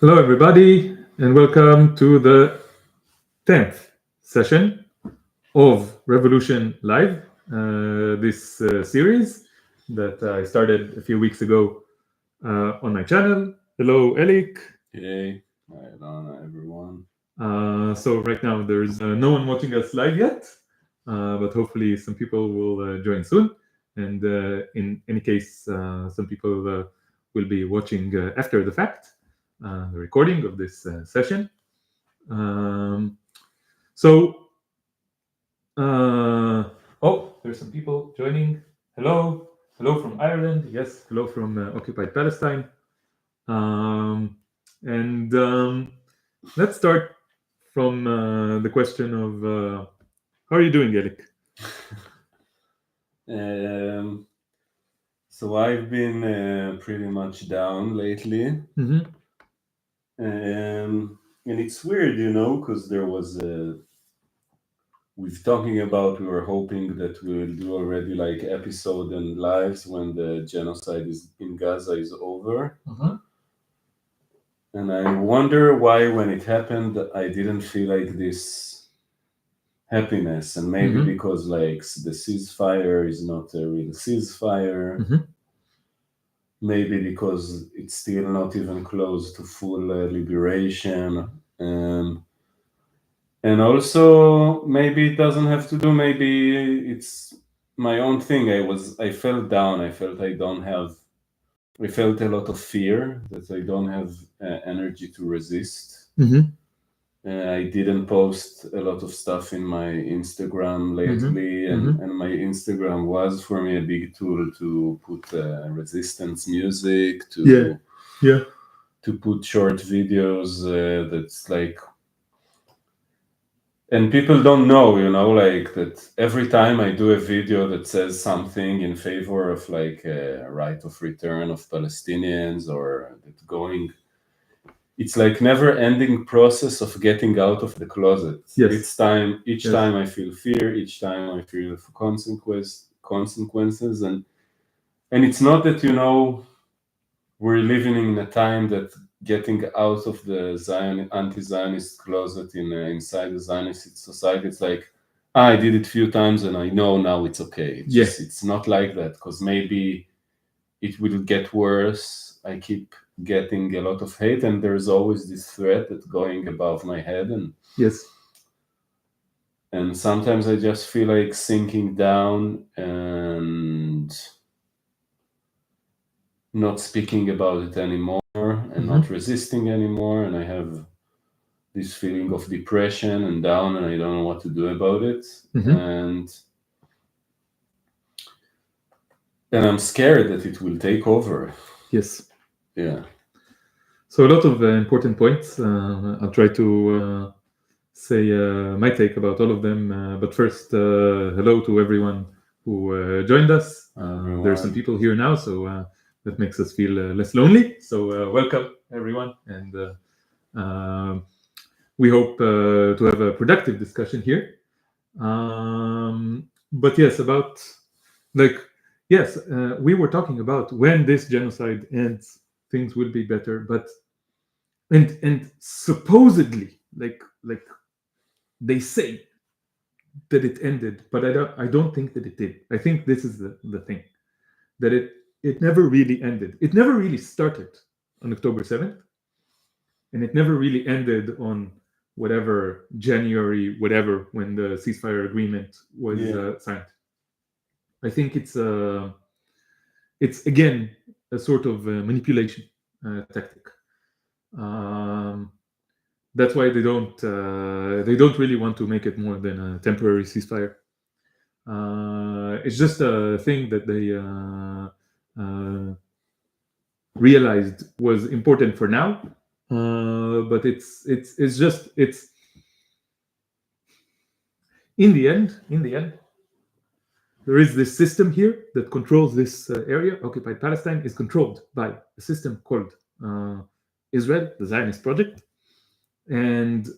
Hello, everybody, and welcome to the 10th session of Revolution Live, this series that I started a few weeks ago on my channel. Hello, Elik. Hey, right on, everyone. So right now there's no one watching us live yet, but hopefully some people will join soon. And in any case, some people will be watching after the fact, the recording of this session. So, there's some people joining. Hello, hello from Ireland. Yes, hello from occupied Palestine. And let's start from the question of how are you doing, Elik? So I've been pretty much down lately, Mm-hmm. and it's weird, because there was we've talking about we were hoping that we will do already like episode and lives when the genocide is in Gaza is over. Uh-huh. And I wonder why when it happened I didn't feel like this happiness, and maybe because like the ceasefire is not a real ceasefire. Maybe because it's still not even close to full liberation, and also maybe it doesn't have to do, maybe it's my own thing. I felt down. I felt I felt a lot of fear that I don't have energy to resist. I didn't post a lot of stuff in my Instagram lately, and my Instagram was for me a big tool to put resistance music, to put short videos that's like, and people don't know, like that every time I do a video that says something in favor of like a right of return of Palestinians, or that going, it's like never ending process of getting out of the closet. Yes. Each time I feel fear, each time I feel consequences, and it's not that, we're living in a time that getting out of the anti-Zionist closet inside the Zionist society, it's like, I did it a few times and I know now it's okay. It's not like that, because maybe it will get worse. I keep getting a lot of hate, and there's always this threat that's going above my head, and sometimes I just feel like sinking down and not speaking about it anymore, and not resisting anymore, and I have this feeling of depression and down, and I don't know what to do about it. And I'm scared that it will take over. Yes. Yeah. So a lot of important points. I'll try to say my take about all of them. But first, hello to everyone who joined us. There are some people here now, so that makes us feel less lonely. So welcome, everyone. And we hope to have a productive discussion here. But yes, about we were talking about when this genocide ends, things will be better. But and supposedly, like they say that it ended, but I don't think that it did. I think this is the thing, that it never really ended. It never really started on October 7th, and it never really ended on whatever January, whatever, when the ceasefire agreement was signed. I think it's again a sort of manipulation tactic. That's why they don't really want to make it more than a temporary ceasefire. It's just a thing that they realized was important for now, but it's in the end, there is this system here that controls this area. Occupied Palestine is controlled by a system called Israel, the Zionist project, and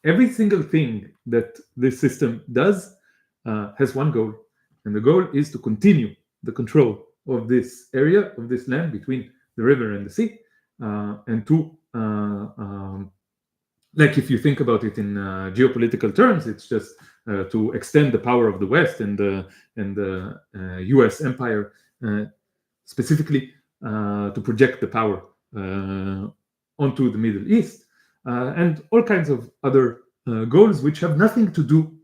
every single thing that this system does has one goal, and the goal is to continue the control of this area, of this land between the river and the sea, and to like if you think about it in geopolitical terms, it's just to extend the power of the West and the U.S. empire, specifically to project the power onto the Middle East, and all kinds of other goals which have nothing to do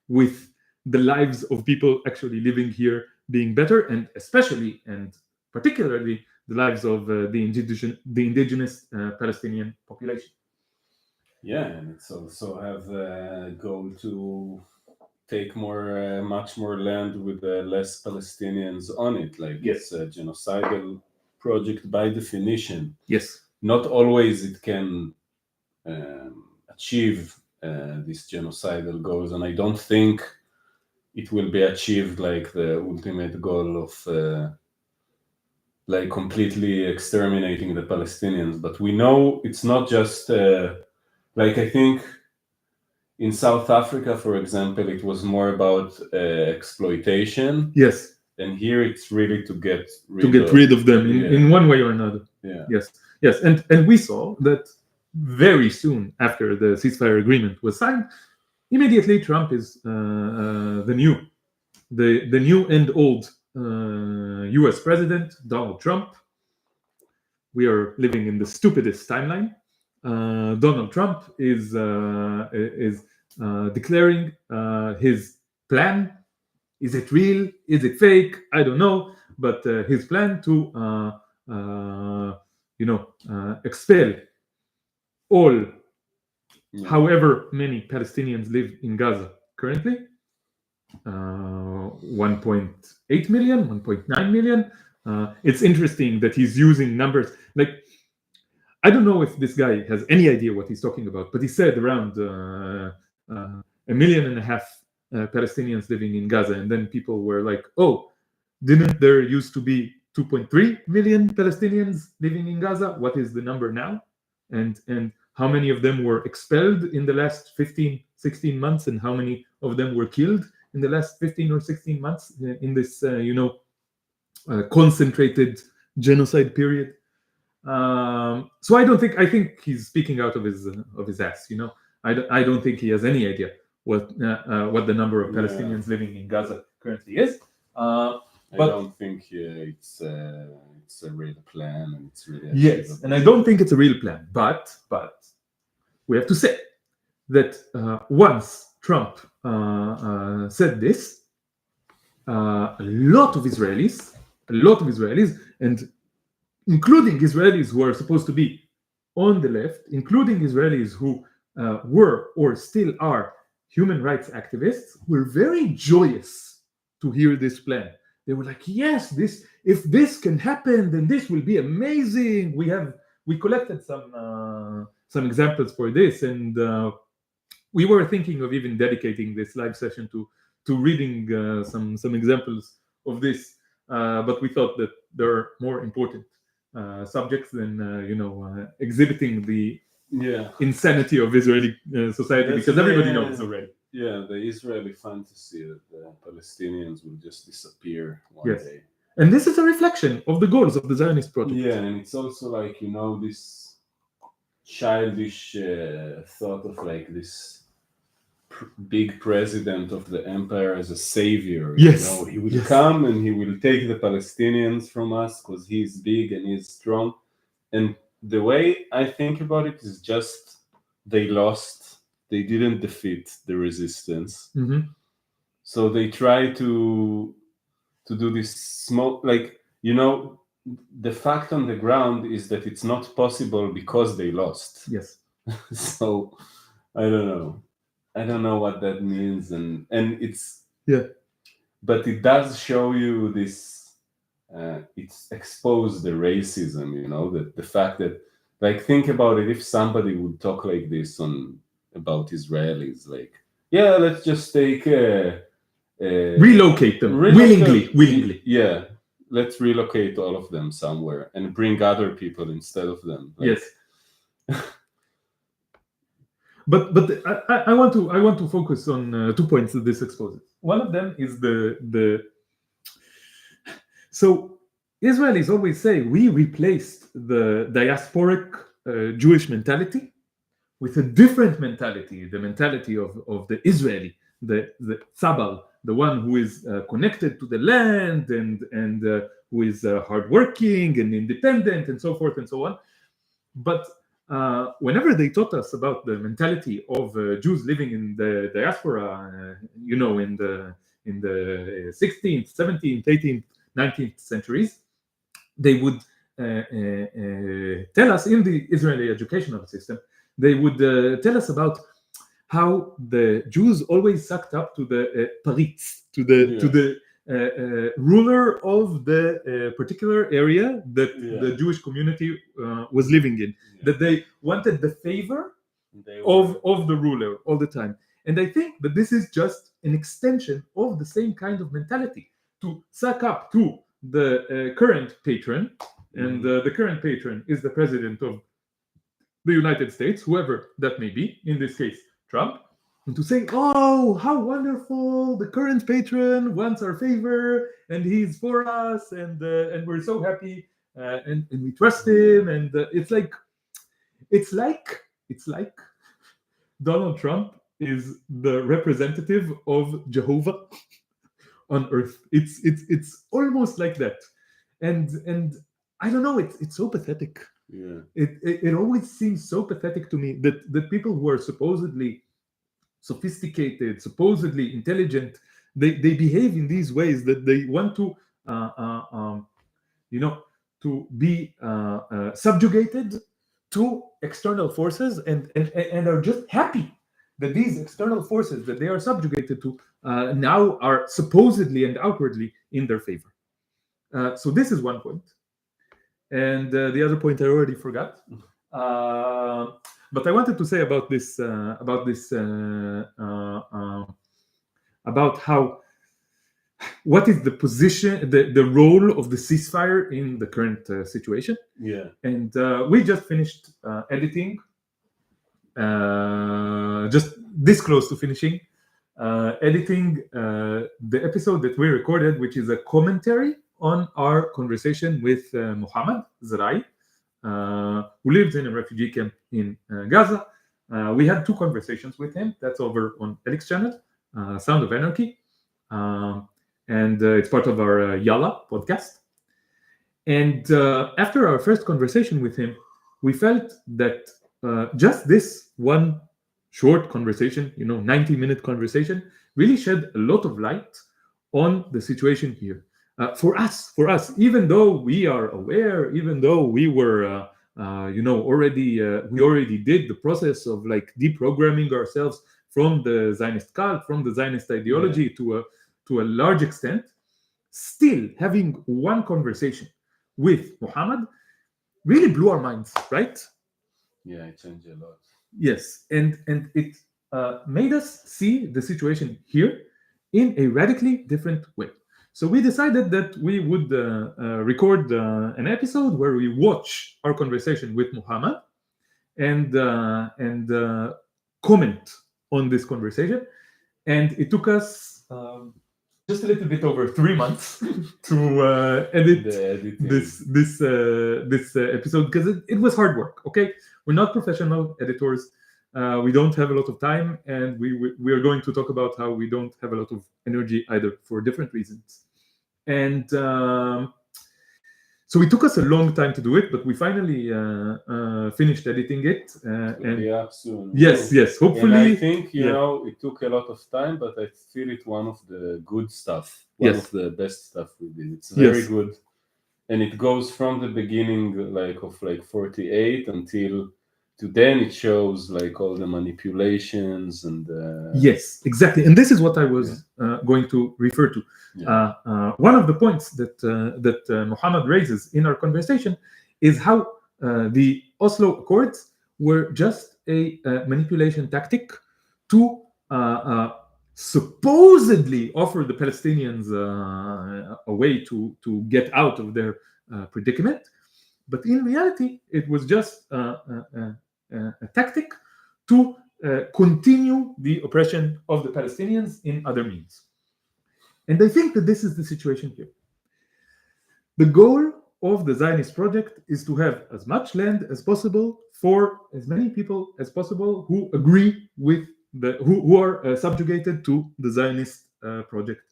with the lives of people actually living here being better, and especially and particularly the lives of the indigenous Palestinian population. Yeah, and it's also have a goal to take much more land with less Palestinians on it. Like Yes. it's a genocidal project by definition. Yes. Not always it can achieve these genocidal goals, and I don't think it will be achieved like the ultimate goal of like completely exterminating the Palestinians. But we know it's not just like I think in South Africa, for example, it was more about exploitation. Yes. And here it's really to get rid of them in one way or another. Yeah. Yes. Yes. And we saw that very soon after the ceasefire agreement was signed, immediately Trump is the new and old U.S. president, Donald Trump. We are living in the stupidest timeline. Donald Trump is declaring his plan. Is it real? Is it fake? I don't know. But his plan to expel all, however many Palestinians live in Gaza currently, 1.8 million, 1.9 million. It's interesting that he's using numbers like, I don't know if this guy has any idea what he's talking about, but he said around 1.5 million Palestinians living in Gaza, and then people were like, "Oh, didn't there used to be 2.3 million Palestinians living in Gaza? What is the number now? And how many of them were expelled in the last 15, 16 months, and how many of them were killed in the last 15 or 16 months in this, concentrated genocide period?" So I think he's speaking out of his ass. I don't think he has any idea what the number of Palestinians living in Gaza currently is. I don't think it's a real plan, and it's really yes, and I don't think it's a real plan. But we have to say that once Trump said this, a lot of Israelis, and including Israelis who are supposed to be on the left, including Israelis who were or still are human rights activists, were very joyous to hear this plan. They were like, yes, if this can happen, then this will be amazing. We collected some examples for this, and we were thinking of even dedicating this live session to reading some examples of this, but we thought that there are more important subjects than exhibiting the insanity of Israeli society, because everybody knows already. Yeah, the Israeli fantasy that the Palestinians will just disappear one day. And this is a reflection of the goals of the Zionist project. Yeah, and it's also like, this childish thought of like this big president of the empire as a savior. Yes. He will come and he will take the Palestinians from us because he's big and he's strong. And the way I think about it is just they lost. They didn't defeat the resistance. Mm-hmm. So they try to do this small, like, the fact on the ground is that it's not possible because they lost. Yes. So I don't know what that means, and it's but it does show you this. It's exposed the racism, that the fact that, like, think about it. If somebody would talk like this about Israelis, like, yeah, let's just take relocate them willingly. Yeah, let's relocate all of them somewhere and bring other people instead of them. Like, yes. But I want to focus on 2 points that this exposes. One of them is so Israelis always say we replaced the diasporic Jewish mentality with a different mentality, the mentality of the Israeli, the Tzabal, the one who is connected to the land and who is hardworking and independent and so forth and so on. But whenever they taught us about the mentality of Jews living in the diaspora, in the 16th, 17th, 18th, 19th centuries, they would tell us in the Israeli educational system, they would tell us about how the Jews always sucked up to the paritz, to the ruler of the particular area that the Jewish community was living in, that they wanted the favor of the ruler all the time. And I think that this is just an extension of the same kind of mentality, to suck up to the current patron, and the current patron is the president of the United States, whoever that may be, in this case, Trump, and to say, oh, how wonderful, the current patron wants our favor, and he's for us, and we're so happy, and we trust him, and it's like Donald Trump is the representative of Jehovah on earth. It's almost like that, and I don't know. It's so pathetic. Yeah. It always seems so pathetic to me that people who are supposedly sophisticated, supposedly intelligent, they behave in these ways, that they want to to be subjugated to external forces, and are just happy that these external forces that they are subjugated to now are supposedly and outwardly in their favor. So this is one point. And the other point I already forgot. But I wanted to say about how, what is the position, the role of the ceasefire in the current situation. Yeah. And we just finished editing, just this close to finishing, editing the episode that we recorded, which is a commentary on our conversation with Muhammad Zrai, who lives in a refugee camp in Gaza. We had 2 conversations with him. That's over on Elik's channel, Sound of Anarchy. And it's part of our Yalla podcast. And after our first conversation with him, we felt that just this one short conversation, 90-minute conversation, really shed a lot of light on the situation here. For us, even though we are aware, even though we were, we already did the process of like deprogramming ourselves from the Zionist cult, from the Zionist ideology to a large extent, still having one conversation with Muhammad really blew our minds, right? Yeah, it changed a lot. Yes, and it made us see the situation here in a radically different way. So we decided that we would record an episode where we watch our conversation with Muhammad and comment on this conversation. And it took us just a little bit over 3 months to edit this episode, because it was hard work. Okay, we're not professional editors. We don't have a lot of time, and we are going to talk about how we don't have a lot of energy either, for different reasons. And so it took us a long time to do it, but we finally finished editing it. It'll be up soon. Yes, hopefully. And I think, it took a lot of time, but I feel it's one of the good stuff, one of the best stuff we did. It's very good. And it goes from the beginning, of 48 until to then it shows all the manipulations and yes, exactly. And this is what I was going to refer to. One of the points that Muhammad raises in our conversation is how the Oslo Accords were just a manipulation tactic to supposedly offer the Palestinians a way to get out of their predicament, but in reality it was just a tactic to continue the oppression of the Palestinians in other means. And I think that this is the situation here. The goal of the Zionist project is to have as much land as possible for as many people as possible who agree with who are subjugated to the Zionist project.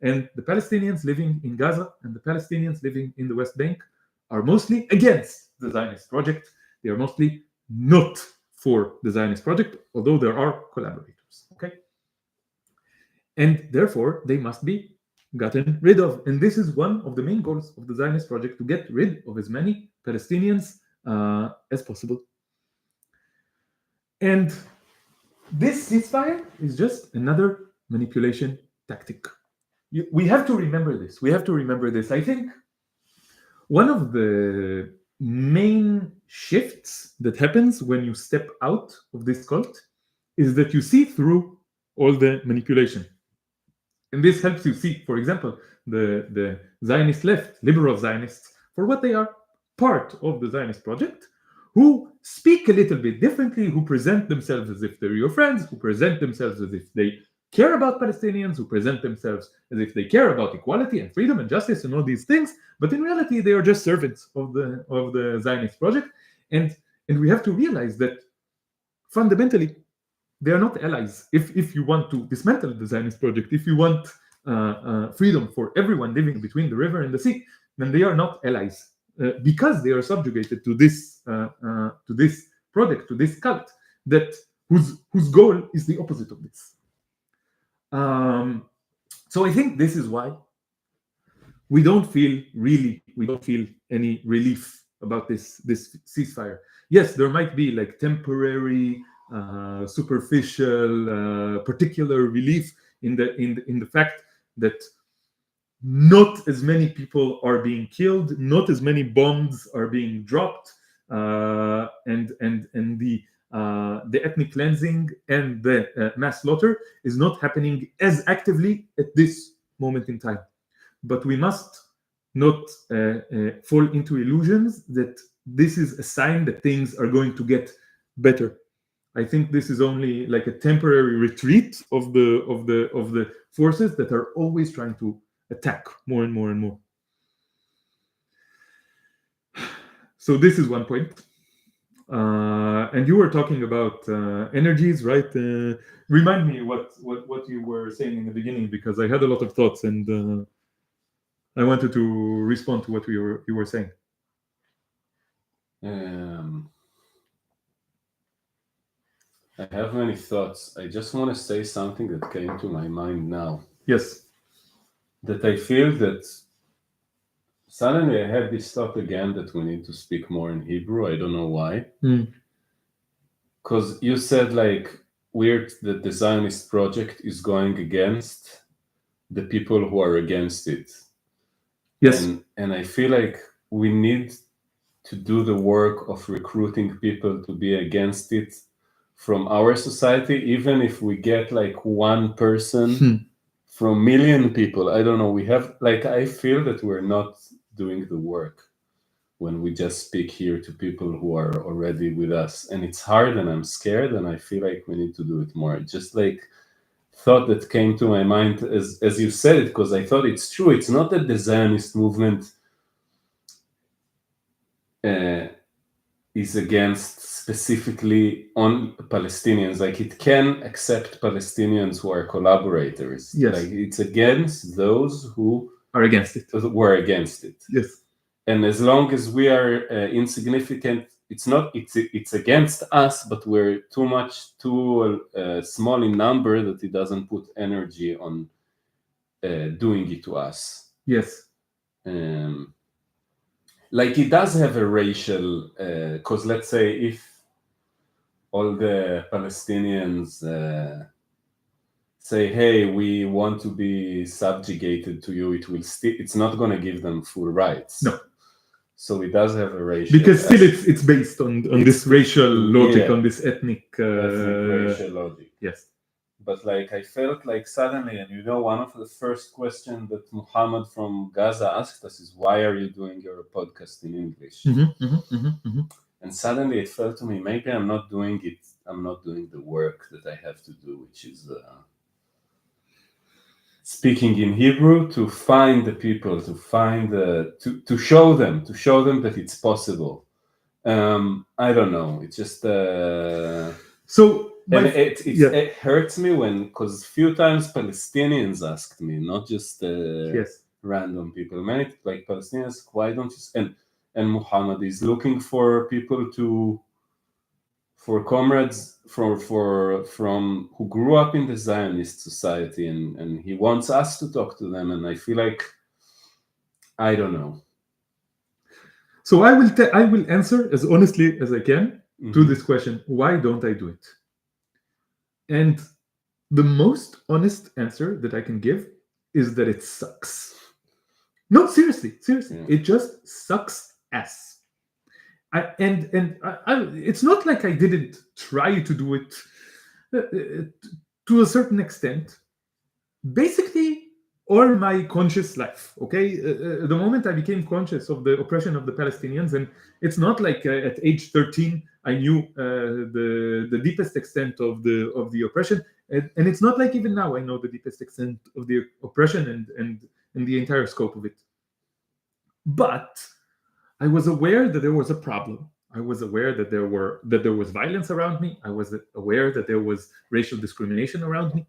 And the Palestinians living in Gaza and the Palestinians living in the West Bank are mostly against the Zionist project. They are mostly not for the Zionist project, although there are collaborators. Okay, and therefore they must be gotten rid of. And this is one of the main goals of the Zionist project, to get rid of as many Palestinians as possible. And this ceasefire is just another manipulation tactic. We have to remember this. We have to remember this. I think one of the main shifts that happens when you step out of this cult is that you see through all the manipulation. And this helps you see, for example, the Zionist left, liberal Zionists, for what they are, part of the Zionist project, who speak a little bit differently, who present themselves as if they're your friends, who present themselves as if they care about Palestinians, who present themselves as if they care about equality and freedom and justice and all these things, but in reality they are just servants of the Zionist project. And we have to realize that fundamentally they are not allies. If you want to dismantle the Zionist project, if you want freedom for everyone living between the river and the sea, then they are not allies, because they are subjugated to this project, to this cult, that whose goal is the opposite of this. So I think this is why we don't feel any relief about this ceasefire. Yes, there might be like temporary, superficial, particular relief in the fact that not as many people are being killed, not as many bombs are being dropped, and the ethnic cleansing and the mass slaughter is not happening as actively at this moment in time. But we must not fall into illusions that this is a sign that things are going to get better. I think this is only like a temporary retreat of the forces that are always trying to attack more and more and more. So this is one point. And you were talking about energies, right? Remind me what you were saying in the beginning, because I had a lot of thoughts and I wanted to respond to what you were saying. I have many thoughts. I just want to say something that came to my mind now. Yes. That I feel that suddenly I had this thought again that we need to speak more in Hebrew. I don't know why. Because you said like weird that the Zionist project is going against the people who are against it. Yes. And I feel like we need to do the work of recruiting people to be against it from our society, even if we get like one person from million people. I don't know. We have like, I feel that we're not doing the work when we just speak here to people who are already with us. And it's hard and I'm scared and I feel like we need to do it more. Just like thought that came to my mind as you said it, because I thought it's true. It's not that the Zionist movement is against specifically on Palestinians. Like it can accept Palestinians who are collaborators. Yes. Like it's against those who are against it. Were against it. Yes. And as long as we are insignificant, it's against us, but we're too small in number that it doesn't put energy on doing it to us. Yes. Like it does have a racial, because let's say if all the Palestinians say, hey, we want to be subjugated to you, it's not going to give them full rights. No. So it does have a racial, because still it's based on this racial logic, yeah, on this ethnic racial logic. Yes. But like I felt like suddenly, and one of the first questions that Muhammad from Gaza asked us is, why are you doing your podcast in English? And suddenly it felt to me, maybe I'm not doing the work that I have to do, which is speaking in Hebrew to find the people, to find to show them that it's possible. I don't know. It's just So and yeah, it hurts me because few times Palestinians asked me, not just yes. random people. Many like Palestinians, why don't you? And Muhammad is looking for people for comrades from who grew up in the Zionist society, and he wants us to talk to them. And I feel like I don't know. So I will answer as honestly as I can to this question. Why don't I do it? And the most honest answer that I can give is that it sucks. No, seriously, Yeah. it just sucks ass. It's not like I didn't try to do it to a certain extent. Basically, all my conscious life, okay, the moment I became conscious of the oppression of the Palestinians, and it's not like at age 13 I knew the deepest extent of the oppression, and it's not like even now I know the deepest extent of the oppression and the entire scope of it. But I was aware that there was a problem. I was aware that there was violence around me. I was aware that there was racial discrimination around me.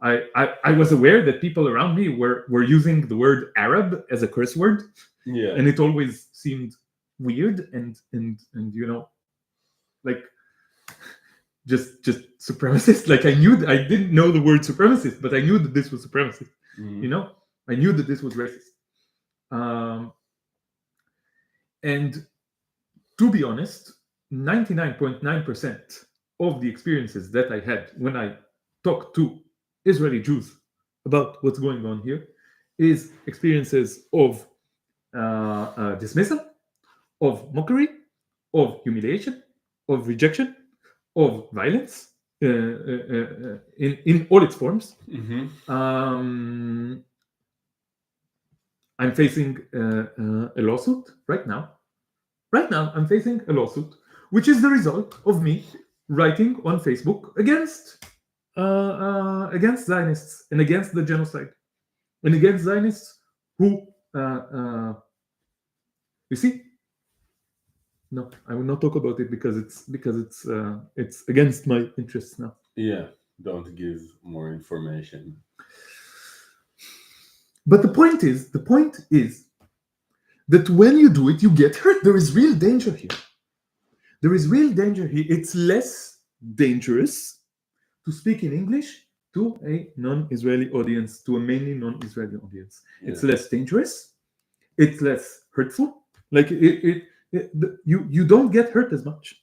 I was aware that people around me were using the word Arab as a curse word, Yeah. and it always seemed weird and like just supremacist. Like I didn't know the word supremacist, but I knew that this was supremacist. I knew that this was racist. And to be honest, 99.9% of the experiences that I had when I talked to Israeli Jews about what's going on here is experiences of dismissal, of mockery, of humiliation, of rejection, of violence in all its forms. I'm facing a lawsuit right now. Right now, I'm facing a lawsuit, which is the result of me writing on Facebook against Zionists and against the genocide, and against Zionists who, you see, no, I will not talk about it because it's against my interests now. Yeah, don't give more information. But the point is that when you do it, you get hurt. There is real danger here. It's less dangerous to speak in English to a non-Israeli audience, to a mainly non-Israeli audience. Yeah. It's less dangerous. It's less hurtful. Like you don't get hurt as much.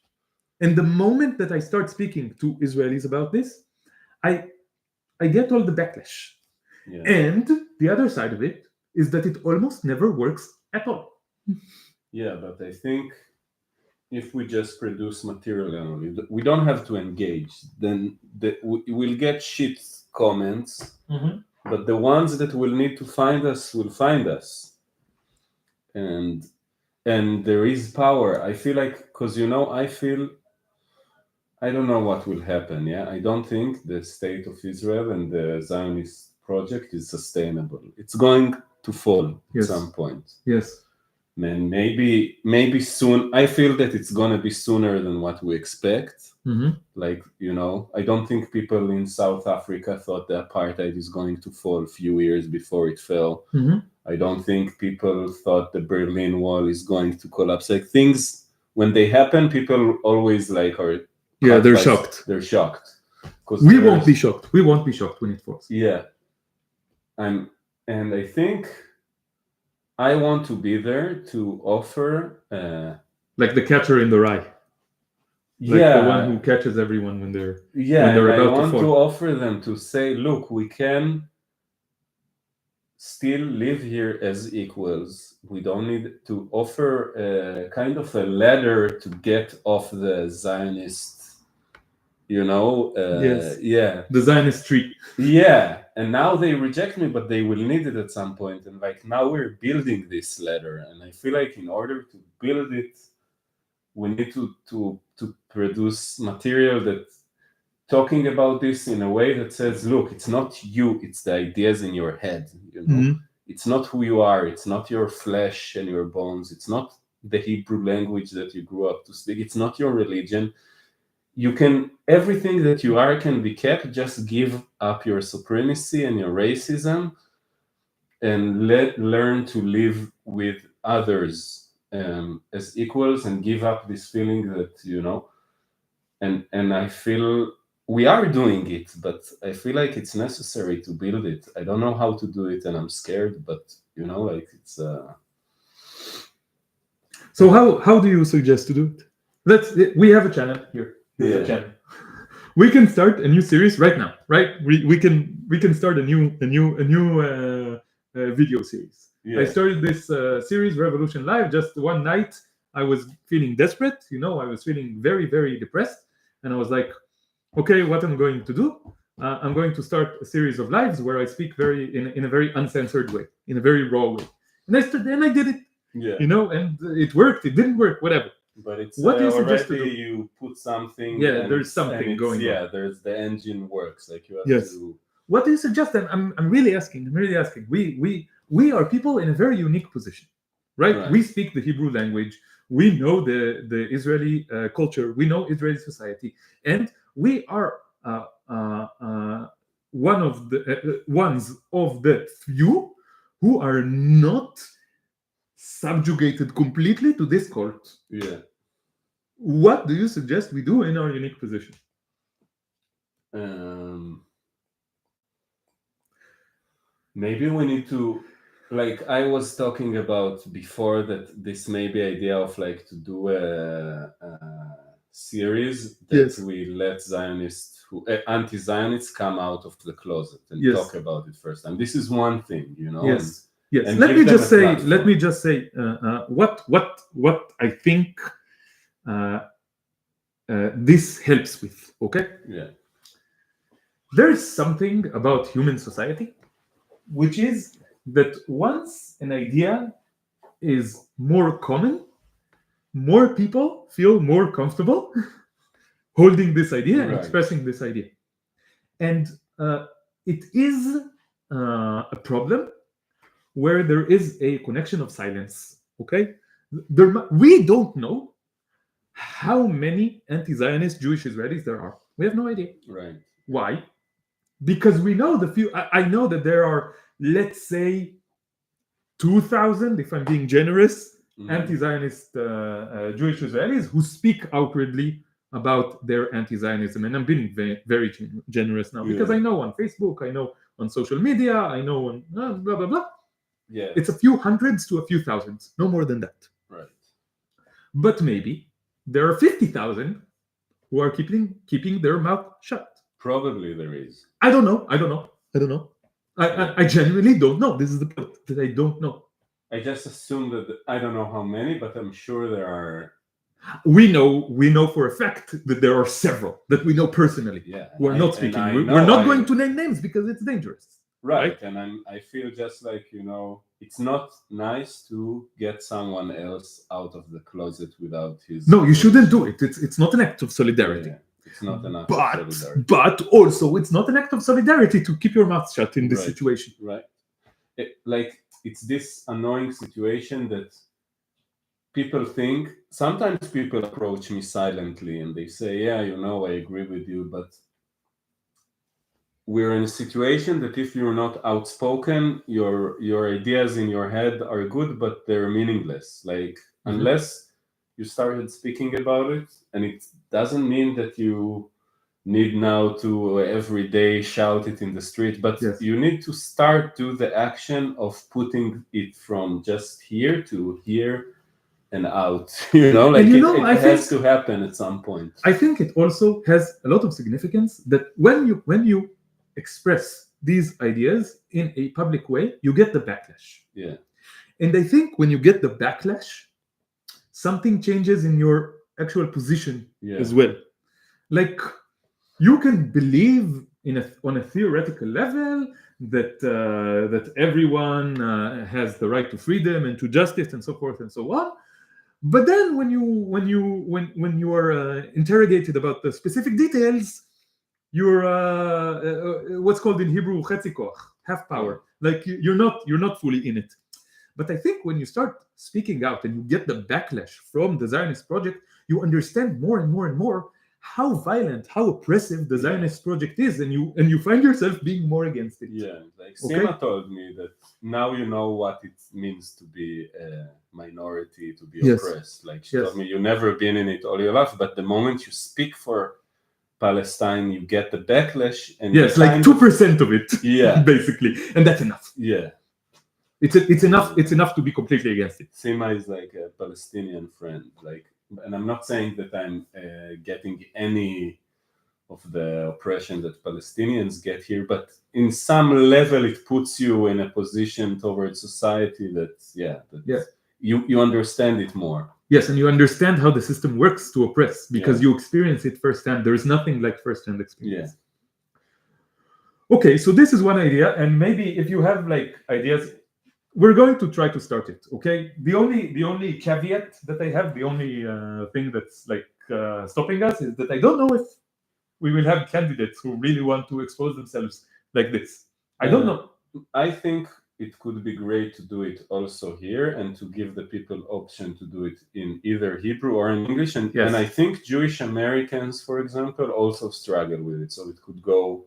And the moment that I start speaking to Israelis about this, I get all the backlash. Yeah. And the other side of it is that it almost never works at all. Yeah, but I think if we just produce material, we don't have to engage. Then we'll get shit comments, but the ones that will need to find us will find us. And there is power. I feel like, because I don't know what will happen. Yeah, I don't think the state of Israel and the Zionist project is sustainable. It's going to fall at some point. Yes. And maybe soon. I feel that it's gonna be sooner than what we expect. Like, I don't think people in South Africa thought the apartheid is going to fall a few years before it fell. I don't think people thought the Berlin Wall is going to collapse. Like, things, when they happen, people always are they're shocked. They're shocked. We won't be shocked. We won't be shocked when it falls. Yeah. And I think I want to be there to offer like the catcher in the rye. Like the one who catches everyone when they're about to fall. I want to offer them to say, look, we can still live here as equals. We don't need to offer a kind of a ladder to get off the Zionist, yes. Yeah, the Zionist tree. Yeah, and now they reject me, but they will need it at some point. And now we're building this ladder, and I feel like in order to build it, we need to produce material that talking about this in a way that says, look, it's not you, it's the ideas in your head, you know. Mhm. It's not who you are, it's not your flesh and your bones, it's not the Hebrew language that you grew up to speak, it's not your religion. You can, everything that you are can be kept, just give up your supremacy and your racism and learn to live with others as equals, and give up this feeling that, you know, and I feel we are doing it, but I feel like it's necessary to build it. I don't know how to do it, and I'm scared, but you know, like it's So how do you suggest to do it? We have a channel here. Here's a Yeah. channel. We can start a new series right now, right? We can start a new video series. I Yeah. started this series, Revolution Live, just one night. I was feeling desperate, you know, I was feeling very, very depressed. And I was like, okay, what I'm going to do? I'm going to start a series of lives where I speak in a very uncensored way, in a very raw way. And I did it, Yeah. you know, and it worked, it didn't work, whatever. But it's What do you suggest to already do? you put something. Yeah, and there's it's- something and it's- going on. Yeah, there's the engine works. Like you have Yes. to. What do you suggest? I'm really asking. I'm really asking. We are people in a very unique position, right? Right. We speak the Hebrew language. We know the Israeli culture. We know Israeli society, and we are one of the ones of the few who are not subjugated completely to this cult. Yeah. What do you suggest we do in our unique position? Maybe we need to, like I was talking about before, that this may be idea of like to do a series that Yes. we let Zionists, anti-Zionists, come out of the closet and Yes. talk about it first. And this is one thing, you know. Yes. Yes. and Let give me them just a say. platform. Let me just say what I think this helps with. Okay. Yeah. There is something about human society, which is that once an idea is more common, more people feel more comfortable holding this idea and Right. expressing this idea, and it is a problem where there is a connection of silence. Okay, we don't know how many anti-Zionist Jewish Israelis there are. We have no idea. Right. Why? Because we know the few. I know that there are, let's say, 2,000, if I'm being generous, anti-Zionist Jewish Israelis who speak outwardly about their anti-Zionism, and I'm being very, very generous now because I know on Facebook, I know on social media, I know on blah blah blah. Yeah. It's a few hundreds to a few thousands, no more than that. Right. But maybe there are 50,000 who are keeping their mouth shut. Probably there is. I don't know. I genuinely don't know. This is the point, that I don't know. I just assume that I don't know how many, but I'm sure there are. We know for a fact that there are several that we know personally. Yeah. We're not speaking. We're know not going to name names because it's dangerous. Right. And I feel just like, you know, it's not nice to get someone else out of the closet without his. No, you shouldn't do it. It's not an act of solidarity. Yeah, it's not an act of solidarity. But also, it's not an act of solidarity to keep your mouth shut in this situation. Right. It's this annoying situation that people think. Sometimes people approach me silently and they say, yeah, you know, I agree with you, but we're in a situation that if you're not outspoken, your ideas in your head are good, but they're meaningless. Like, unless you started speaking about it, and it doesn't mean that you need now to every day shout it in the street, but you need to start do the action of putting it from just here to here and out. You know, like it has to happen at some point. I think it also has a lot of significance that when you express these ideas in a public way, you get the backlash. Yeah. And I think when you get the backlash, something changes in your actual position as well. Like, you can believe on a theoretical level that everyone has the right to freedom and to justice and so forth and so on. But then when you are interrogated about the specific details, you're what's called in Hebrew chetzi koach, half power. Like you're not fully in it. But I think when you start speaking out and you get the backlash from the Zionist project, you understand more and more and more how violent, how oppressive the Zionist project is, and you find yourself being more against it. Yeah, like Sima told me that now you know what it means to be a minority, to be oppressed. Like she told me, you've never been in it all your life, but the moment you speak for Palestine, you get the backlash, and yes, like 2% of it, basically, and that's enough. Yeah, it's enough. It's enough to be completely against it. Sima is like a Palestinian friend, like, and I'm not saying that I'm getting any of the oppression that Palestinians get here, but in some level it puts you in a position towards society that you understand it more. Yes, and you understand how the system works to oppress because you experience it firsthand. There is nothing like firsthand experience. Okay, so this is one idea, and maybe if you have like ideas, we're going to try to start it. Okay, the only caveat that I have, the only thing that's like stopping us is that I don't know if we will have candidates who really want to expose themselves like this. I don't know. I think it could be great to do it also here and to give the people option to do it in either Hebrew or in English. And I think Jewish Americans, for example, also struggle with it. So it could go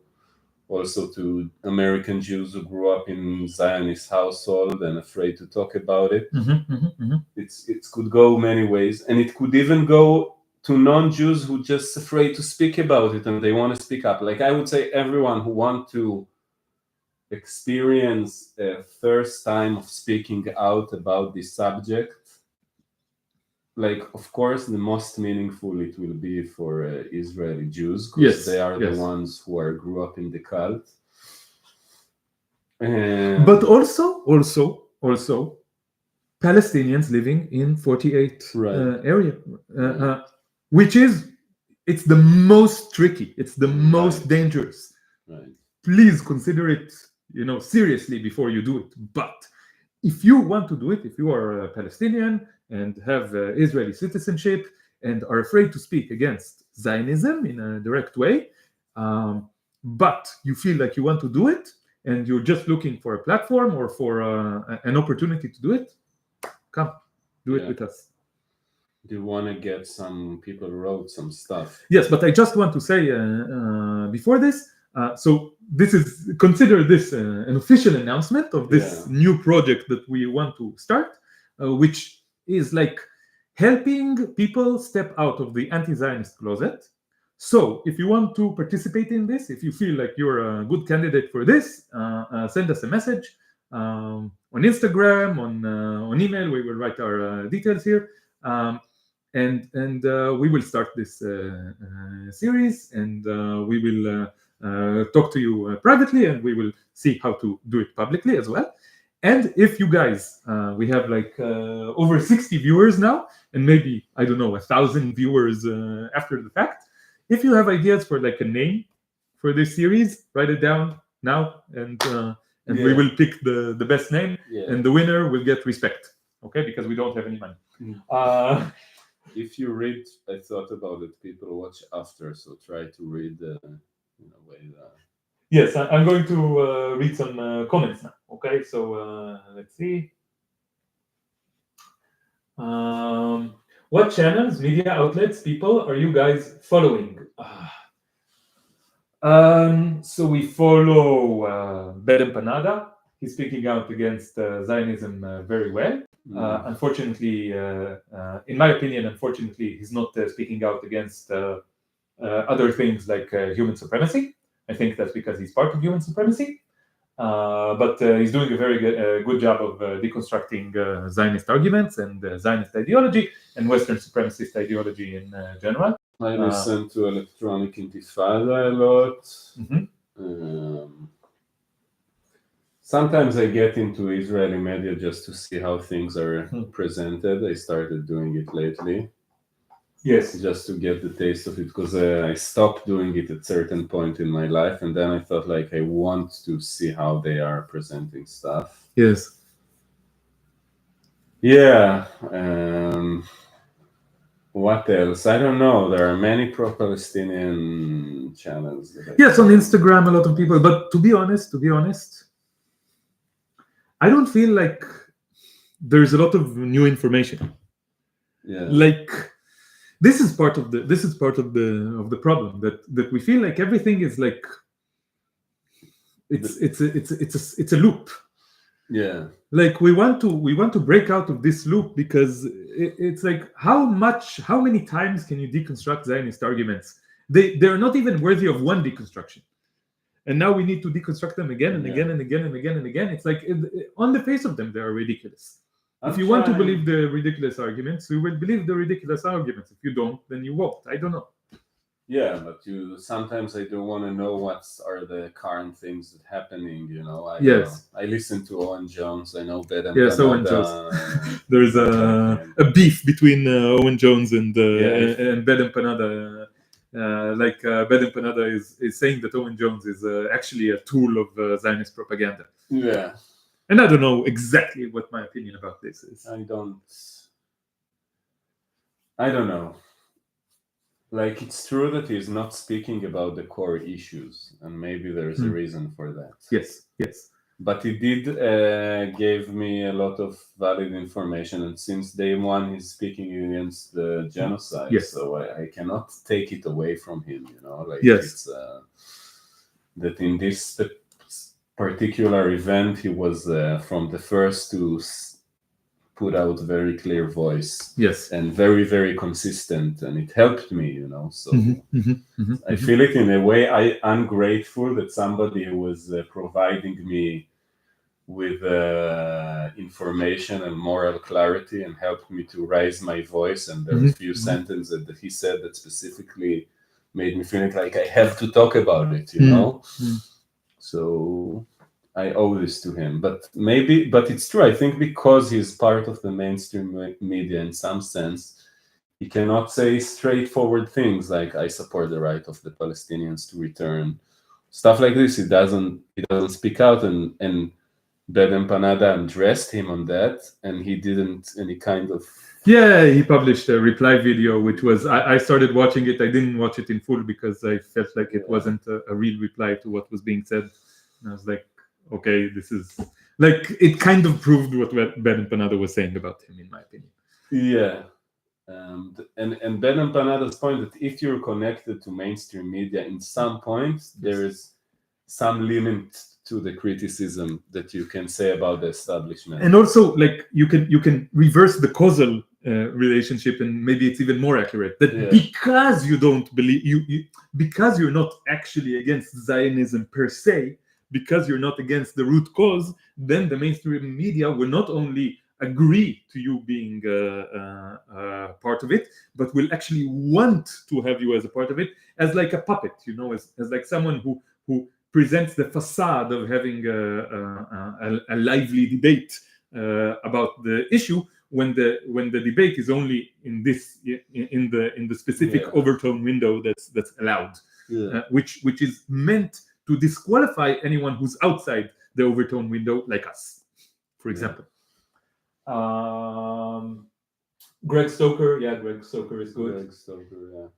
also to American Jews who grew up in Zionist household and afraid to talk about it. It could go many ways, and it could even go to non-Jews who just afraid to speak about it and they want to speak up. Like I would say everyone who want to experience a first time of speaking out about this subject, like of course the most meaningful it will be for Israeli Jews because they are the ones who grew up in the cult. But also Palestinians living in 48 area, which is it's the most tricky, it's the most dangerous. Please consider it, seriously before you do it. But if you want to do it, if you are a Palestinian and have Israeli citizenship and are afraid to speak against Zionism in a direct way, but you feel like you want to do it and you're just looking for a platform or for an opportunity to do it, come, do it with us. Do you want to get some people who wrote some stuff? Yes, but I just want to say before this, so this is, consider this an official announcement of this new project that we want to start, which is like helping people step out of the anti-Zionist closet. So if you want to participate in this, if you feel like you're a good candidate for this, send us a message on Instagram, on email. We will write our details here. And we will start this series, and we will talk to you privately, and we will see how to do it publicly as well. And if you guys, we have like over 60 viewers now, and maybe, I don't know, 1,000 viewers after the fact. If you have ideas for like a name for this series, write it down now, and we will pick the best name, and the winner will get respect, okay? Because we don't have any money. If you read, I thought about it, people watch after, so try to read in a way that... Yes, I'm going to read some comments now, okay? So let's see. What channels, media outlets, people are you guys following? So we follow Bed Empanada. He's speaking out against Zionism very well. Unfortunately, in my opinion, he's not speaking out against other things like human supremacy. I think that's because he's part of human supremacy. But he's doing a very good job of deconstructing Zionist arguments and Zionist ideology and Western supremacist ideology in general. I listen to Electronic Intifada a lot. Sometimes I get into Israeli media just to see how things are presented. I started doing it lately. Yes. Just to get the taste of it, because I stopped doing it at a certain point in my life, and then I thought like I want to see how they are presenting stuff. Yes. Yeah. What else? I don't know. There are many pro-Palestinian channels that I Yes, on follow. Instagram, a lot of people. But to be honest, I don't feel like there's a lot of new information. Yeah. Like this is part of the problem that we feel like everything is like it's a loop. Yeah. Like we want to break out of this loop because it's like how many times can you deconstruct Zionist arguments? They're not even worthy of one deconstruction, and now we need to deconstruct them again and again and again and again and again. It's like on the face of them they are ridiculous. If you want to believe the ridiculous arguments, you will believe the ridiculous arguments. If you don't, then you won't. I don't know. Yeah, but sometimes I do want to know what are the current things that happening. I don't know. I listen to Owen Jones. I know Bed and Yes, Owen Jones. There's a beef between Owen Jones and Bed and Panada. Bed and Panada is saying that Owen Jones is actually a tool of Zionist propaganda. Yeah. And I don't know exactly what my opinion about this is. I don't know. Like, it's true that he's not speaking about the core issues, and maybe there's a reason for that. Yes. But he did gave me a lot of valid information, and since day one he's speaking against the genocide, so I cannot take it away from him, It's that in this particular event he was from the first to put out very clear voice, and very, very consistent, and it helped me, so I feel it in a way. I'm grateful that somebody was providing me with information and moral clarity and helped me to raise my voice, and there are a few sentences that he said that specifically made me feel like I have to talk about it, So I owe this to him, but it's true. I think because he's part of the mainstream media in some sense, he cannot say straightforward things like I support the right of the Palestinians to return, stuff like this. He doesn't speak out, and Bed Empanada addressed him on that, and he didn't any kind of. Yeah, he published a reply video, which was I started watching it. I didn't watch it in full because I felt like it wasn't a real reply to what was being said, and I was like, okay, this is like it kind of proved what Ben Empanada was saying about him, in my opinion. Yeah, and Ben Empanada's point that if you're connected to mainstream media, in some point there is some limit to the criticism that you can say about the establishment, and also like you can reverse the causal relationship, and maybe it's even more accurate that because you don't believe because you're not actually against Zionism per se, because you're not against the root cause, then the mainstream media will not only agree to you being part of it, but will actually want to have you as a part of it, as like a puppet, as like someone who presents the facade of having a lively debate about the issue, when the debate is only in the specific overtone window that's allowed, which is meant to disqualify anyone who's outside the overtone window, like us, for example. Greg Stoker is good. Greg Stoker,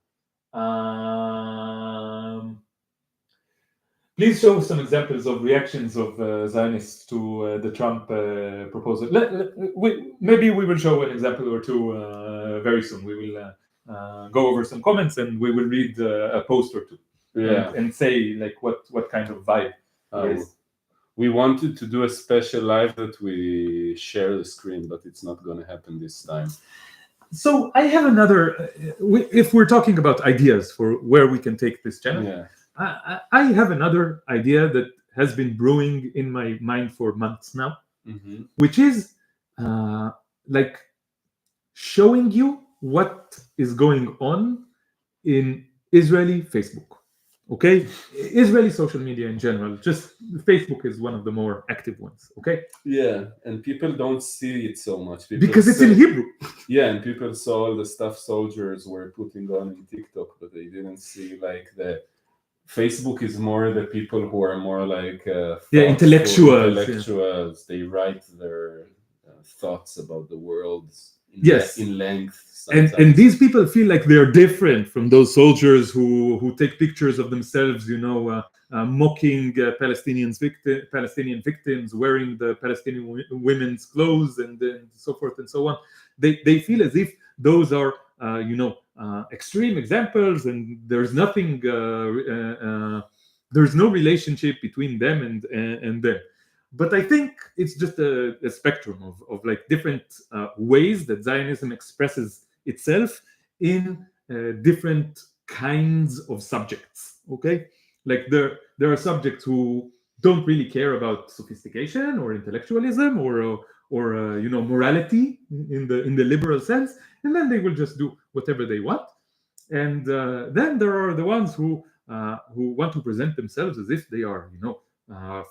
please show some examples of reactions of Zionists to the Trump proposal. Maybe we will show an example or two very soon. We will go over some comments, and we will read a post or two, and say like what kind of vibe there is. We wanted to do a special live that we share the screen, but it's not going to happen this time. So I have another. If we're talking about ideas for where we can take this channel, I have another idea that has been brewing in my mind for months now, which is like showing you what is going on in Israeli Facebook. Okay, Israeli social media in general, just Facebook is one of the more active ones. Okay. Yeah, and people don't see it so much because it's in Hebrew. Yeah, and people saw all the stuff soldiers were putting on in TikTok, but they didn't see like the Facebook is more the people who are more like intellectuals. They write their thoughts about the world Yes. in length. And sometimes. these people feel like they're different from those soldiers who take pictures of themselves, mocking Palestinian victims, wearing the Palestinian women's clothes, and so forth and so on. They feel as if those are extreme examples, and there's nothing, there's no relationship between them and them. But I think it's just a spectrum of like different ways that Zionism expresses itself in different kinds of subjects. Okay, like there are subjects who don't really care about sophistication or intellectualism or morality in the liberal sense, and then they will just do whatever they want. And then there are the ones who want to present themselves as if they are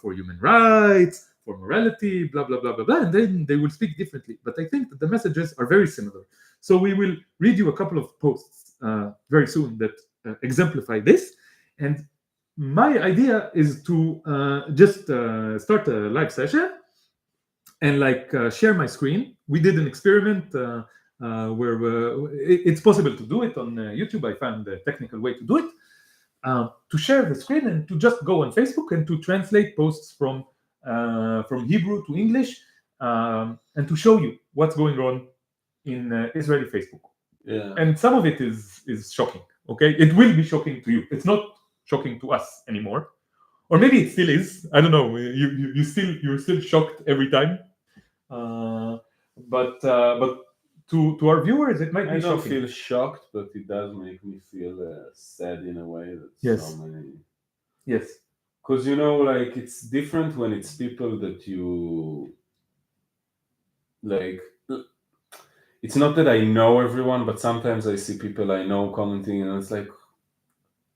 for human rights, for morality, blah blah blah blah blah, and then they will speak differently. But I think that the messages are very similar. So we will read you a couple of posts very soon that exemplify this. And my idea is to just start a live session and share my screen. We did an experiment where it's possible to do it on YouTube. I found a technical way to do it. To share the screen and to just go on Facebook and to translate posts from Hebrew to English, and to show you what's going on in Israeli Facebook. Yeah. And some of it is shocking. Okay, it will be shocking to you. It's not shocking to us anymore, or maybe it still is. I don't know. You're still shocked every time. But to our viewers, it might be I don't shocking. feel shocked, but it does make me feel sad in a way that Yes. so many. Yes. Because it's different when it's people that you like. It's not that I know everyone, but sometimes I see people I know commenting, and it's like,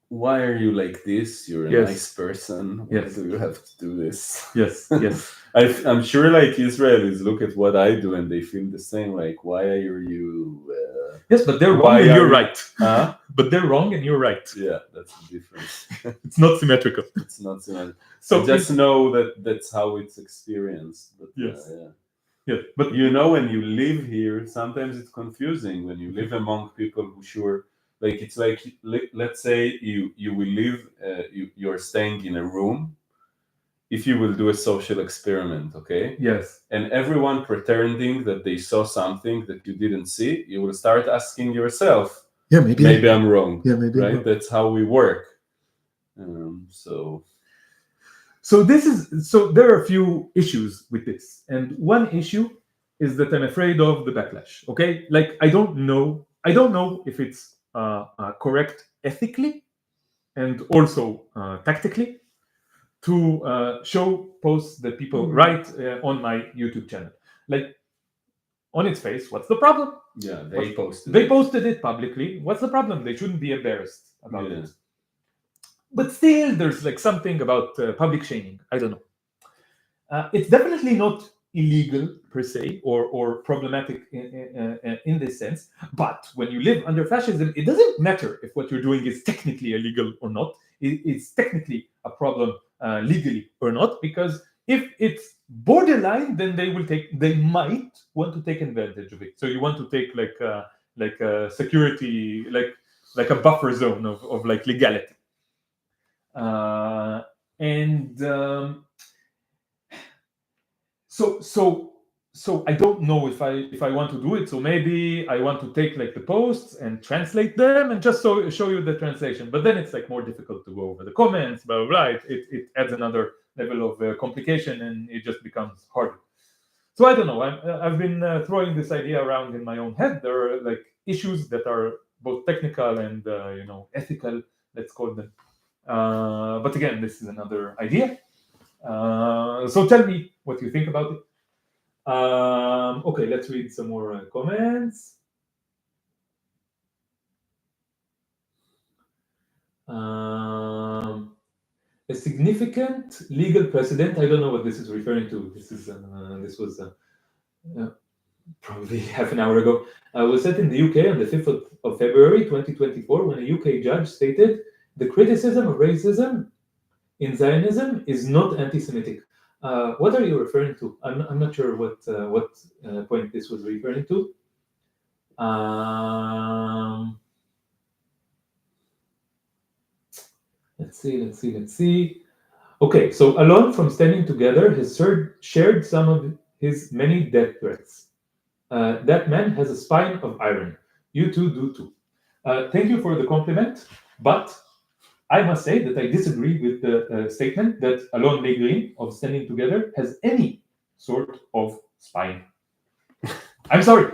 why are you like this? You're a Yes. nice person. Why Yes. do you have to do this? Yes. Yes. I'm sure Israelis look at what I do and they feel the same. Like, why are you? Yes, but they're wrong Why and are you're you- right. Huh? But they're wrong and you're right. Yeah, that's the difference. It's not symmetrical. It's not symmetrical. So I just know that that's how it's experienced. But, Yes. yeah. Yeah, but When you live here, sometimes it's confusing when you live among people who it's like, let's say you will live, you're staying in a room. If you will do a social experiment, okay? yes, And everyone pretending that they saw something that you didn't see, you will start asking yourself, yeah, maybe I'm wrong, yeah, maybe I'm right? wrong. That's how we work. So there are a few issues with this, and one issue is that I'm afraid of the backlash. Okay, like I don't know if it's correct ethically and also tactically to show posts that people write on my YouTube channel. Like, on its face, what's the problem? Yeah, they posted it publicly. What's the problem? They shouldn't be embarrassed about Yeah. it. But still, there's like something about public shaming. I don't know. It's definitely not illegal per se or problematic in this sense. But when you live under fascism, it doesn't matter if what you're doing is technically illegal or not. It's technically a problem legally or not, because if it's borderline, then they might want to take advantage of it. So you want to take like a security, like a buffer zone of like legality. So I don't know if I want to do it. So maybe I want to take like the posts and translate them and just show you the translation. But then it's like more difficult to go over the comments, blah blah blah. It adds another level of complication, and it just becomes harder. So I don't know. I've been throwing this idea around in my own head. There are like issues that are both technical and ethical, let's call them. But again, this is another idea. So tell me what you think about it. Okay, let's read some more comments. A significant legal precedent. I don't know what this is referring to. This was probably half an hour ago. Was set in the UK on the 5th of February 2024, when a UK judge stated the criticism of racism in Zionism is not anti-Semitic. What are you referring to? I'm not sure what point this was referring to. Let's see. Okay, so Alon from Standing Together has shared some of his many death threats. That man has a spine of iron. You two do too. Thank you for the compliment, but I must say that I disagree with the statement that Alon Negrin of Standing Together has any sort of spine. I'm sorry.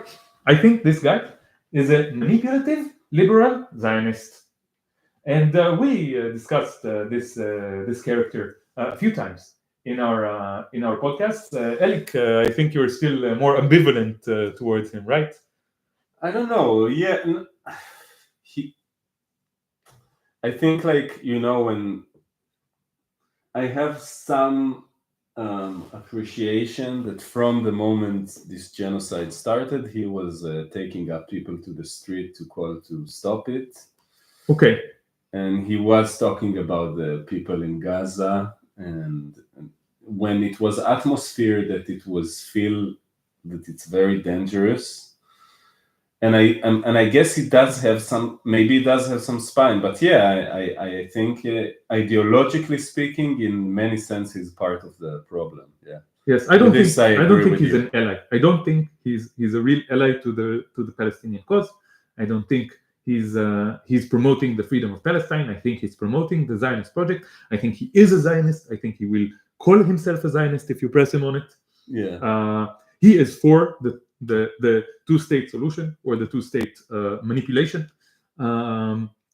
I think this guy is a manipulative liberal Zionist. And we discussed this character a few times in our podcast. Elik, I think you're still more ambivalent towards him, right? I don't know. Yeah, I think, like, when I have some appreciation that from the moment this genocide started, he was taking up people to the street to call to stop it. Okay. And he was talking about the people in Gaza, and when it was atmosphere that it was feel that it's very dangerous. And I guess it does have some, maybe it does have some spine, but yeah, I think ideologically speaking, in many senses, part of the problem. Yeah. Yes, I don't think he's you. an ally. I don't think he's a real ally to the Palestinian cause. I don't think he's promoting the freedom of Palestine. I think he's promoting the Zionist project. I think he is a Zionist. I think he will call himself a Zionist if you press him on it. Yeah. He is for the two-state solution or the two-state manipulation.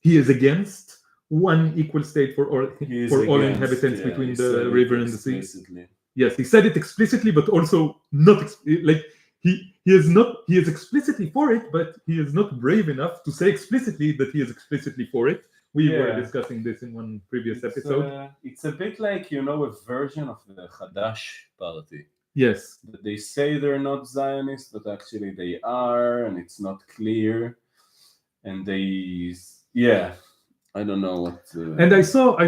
He is against one equal state for all inhabitants between the river and the sea. Yes, he said it explicitly, but also not like he is explicitly for it, but he is not brave enough to say explicitly that he is explicitly for it. We were discussing this in one previous episode. It's a bit like, a version of the Hadash party. Yes. They say they're not Zionists, but actually they are, and it's not clear. And I don't know what. And I saw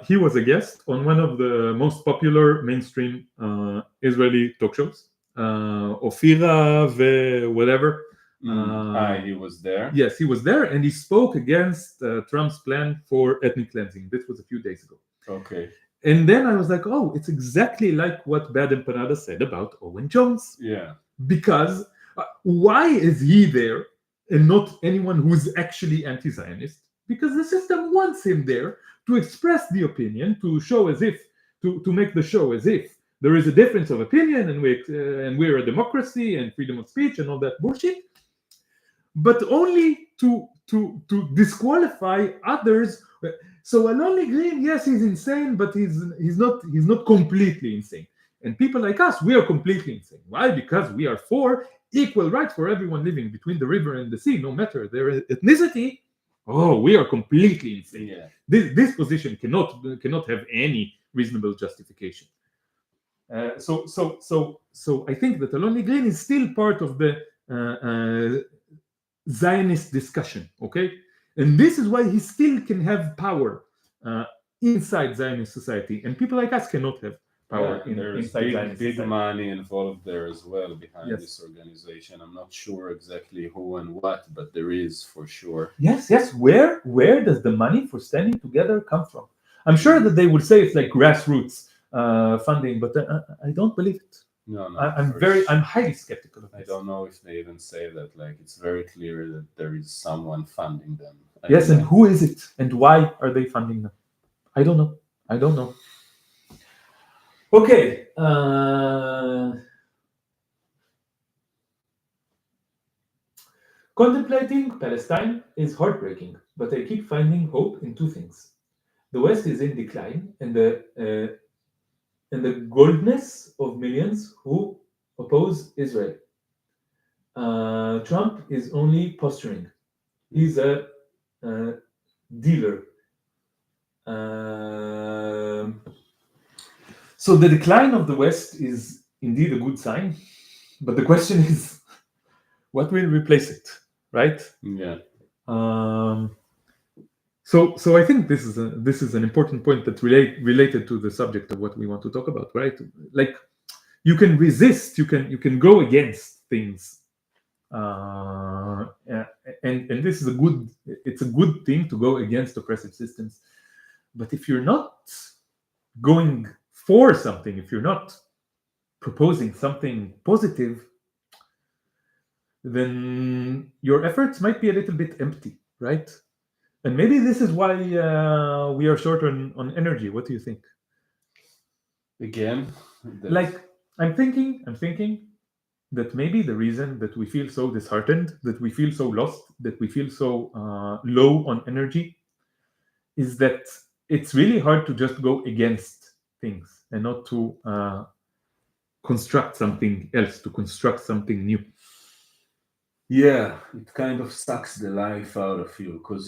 he was a guest on one of the most popular mainstream Israeli talk shows, Ofira whatever. He was there. Yes, he was there, and he spoke against Trump's plan for ethnic cleansing. This was a few days ago. Okay. And then I was like, oh, it's exactly like what Bad Empanada said about Owen Jones. Yeah. Because why is he there and not anyone who's actually anti-Zionist? Because the system wants him there to express the opinion, to show as if, to make the show as if there is a difference of opinion and we're a democracy and freedom of speech and all that bullshit, but only to disqualify others. So Alon Negrin, yes, he's insane, but he's not completely insane. And people like us, we are completely insane. Why? Because we are for equal rights for everyone living between the river and the sea, no matter their ethnicity. Oh, we are completely insane. Yeah. This position cannot have any reasonable justification. So I think that Alon Negrin is still part of the Zionist discussion, okay? And this is why he still can have power inside Zionist society, and people like us cannot have power inside Zionist big society. Money involved there as well behind this organization. I'm not sure exactly who and what, but there is for sure. Yes. Where does the money for Standing Together come from? I'm sure that they would say it's like grassroots funding, but I don't believe it. No, I'm highly skeptical of this. I don't know if they even say that. Like, it's very clear that there is someone funding them. Yes, and who is it, and why are they funding them? I don't know. Okay. Contemplating Palestine is heartbreaking, but I keep finding hope in two things: the West is in decline, and the goldness of millions who oppose Israel. Trump is only posturing. He's a dealer. So the decline of the West is indeed a good sign, but the question is, what will replace it, right? Yeah. So I think this is an important point that related to the subject of what we want to talk about, right? Like, you can resist, you can go against things And this is it's a good thing to go against oppressive systems. But if you're not going for something, if you're not proposing something positive, then your efforts might be a little bit empty, right? And maybe this is why we are short on energy. What do you think? Again, Like, I'm thinking that maybe the reason that we feel so disheartened, that we feel so lost, that we feel so low on energy, is that it's really hard to just go against things and not to construct something else, to construct something new. yeah, it kind of sucks the life out of you because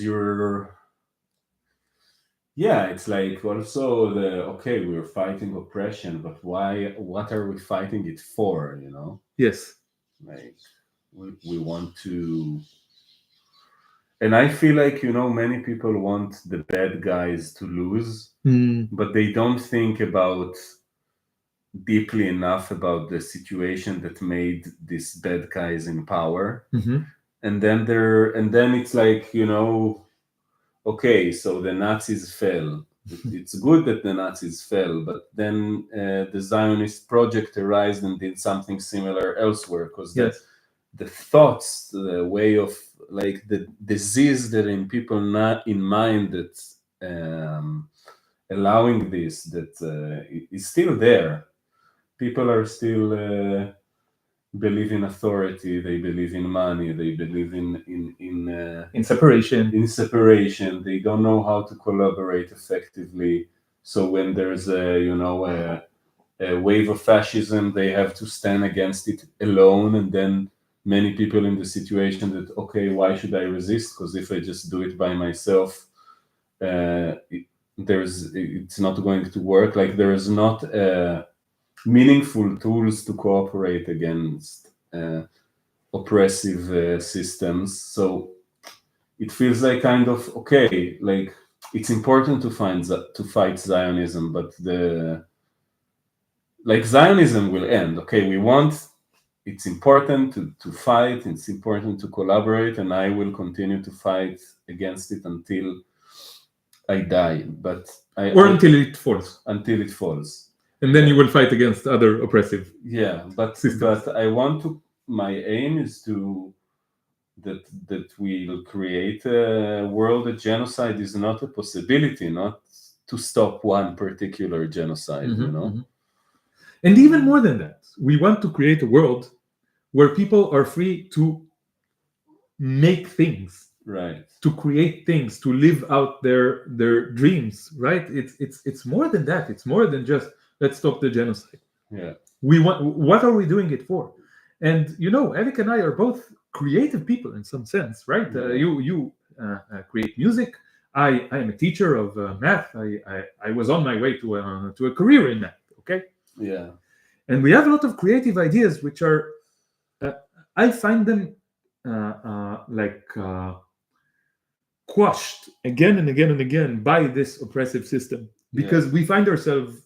it's like also okay, we're fighting oppression, but why? What are we fighting it for? Yes. Like we want to. And I feel like, many people want the bad guys to lose, but they don't think about deeply enough about the situation that made these bad guys in power. And then it's like, okay, so the Nazis fell. It's good that the Nazis fell, but then the Zionist project arose and did something similar elsewhere, because the thoughts, the way of like the disease that in people not in mind that allowing this, that is still there. People are still believe in authority, they believe in money, they believe in separation. In separation, they don't know how to collaborate effectively. So when there's a wave of fascism, they have to stand against it alone, and then many people in the situation that, okay, why should I resist? Because if I just do it by myself, it's not going to work. Like there is not meaningful tools to cooperate against oppressive systems. So it feels like kind of, okay, like it's important to fight Zionism, but Zionism will end. Okay, it's important to fight, it's important to collaborate, and I will continue to fight against it until I die. But until it falls. Until it falls. And then you will fight against other oppressive systems. But I want to, my aim is that we'll create a world that genocide is not a possibility, not to stop one particular genocide, And even more than that, we want to create a world where people are free to make things, right? To create things, to live out their dreams, right? It's more than that. It's more than just let's stop the genocide. Yeah. We want. What are we doing it for? And Elik and I are both creative people in some sense, right? Yeah. You create music. I am a teacher of math. I was on my way to a career in math. Okay. Yeah. And we have a lot of creative ideas, which are I find them quashed again and again and again by this oppressive system, because we find ourselves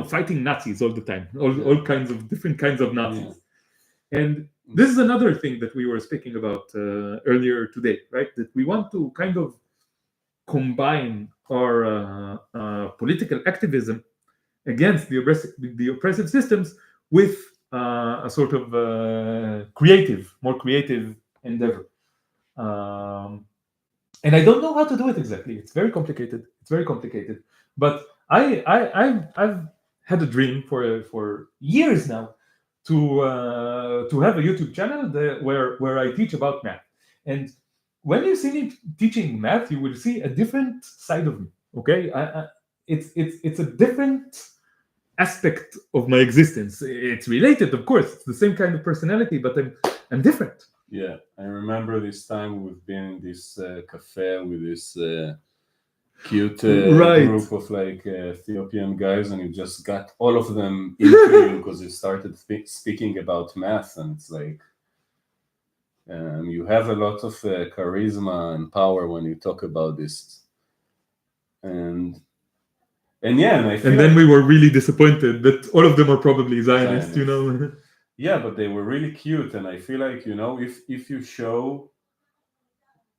fighting Nazis all the time, all kinds of different kinds of Nazis. And this is another thing that we were speaking about earlier today, right? That we want to kind of combine our political activism against the oppressive systems with a sort of more creative endeavor. And I don't know how to do it exactly. It's very complicated. But I've had a dream for years now to have a YouTube channel where I teach about math. And when you see me teaching math, you will see a different side of me. Okay, it's a different aspect of my existence. It's related, of course. It's the same kind of personality, but I'm different. Yeah, I remember this time we've been in this cafe with this cute group of Ethiopian guys, and you just got all of them into you because you started speaking about math, and it's like you have a lot of charisma and power when you talk about this, and then we were really disappointed that all of them are probably Zionists. Yeah, but they were really cute, and I feel like, you know, if you show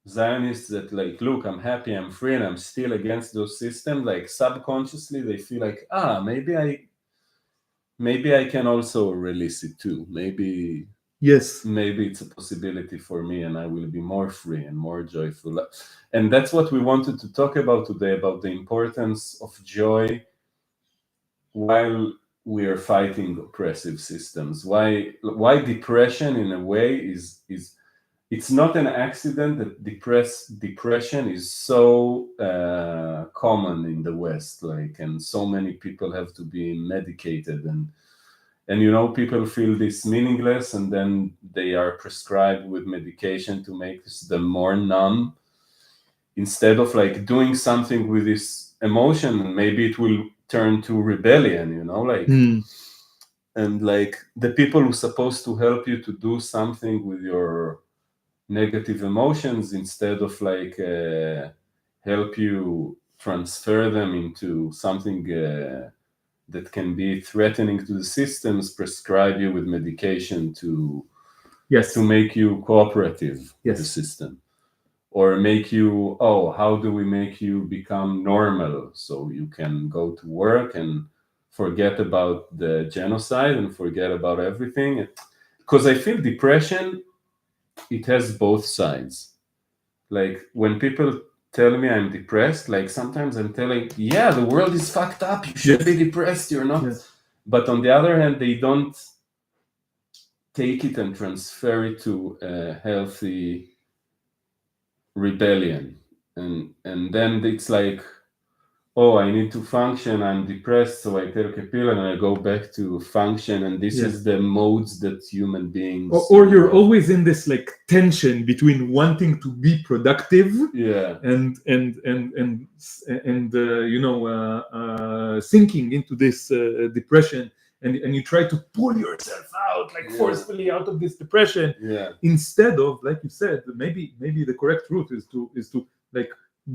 Zionists that, like, look, I'm happy, I'm free, and I'm still against those systems, like subconsciously they feel like, maybe I can also release it too. Maybe Yes. it's a possibility for me, and I will be more free and more joyful. And that's what we wanted to talk about today, about the importance of joy while we are fighting oppressive systems. Why depression in a way is it's not an accident that depression is so common in the West, like, and so many people have to be medicated, and you know, people feel this meaningless, and then they are prescribed with medication to make them more numb, instead of like doing something with this emotion, and maybe it will turn to rebellion, you know, like. And like the people who are supposed to help you to do something with your negative emotions, instead of like help you transfer them into something that can be threatening to the systems, prescribe you with medication to Yes. make you cooperative with the Yes. system, or make you, oh, how do we make you become normal so you can go to work and forget about the genocide and forget about everything. Because I feel depression, it has both sides. Like when people tell me I'm depressed, like sometimes I'm telling, yeah, the world is fucked up, you should be depressed, you're not. Yes. But on the other hand, they don't take it and transfer it to a healthy rebellion. And then it's like, oh, I need to function, I'm depressed, so I take a pill and I go back to function. And this is the modes that human beings, or you're always in this like tension between wanting to be productive, and sinking into this depression, and you try to pull yourself out, like forcefully out of this depression, instead of, like you said, maybe the correct route is to like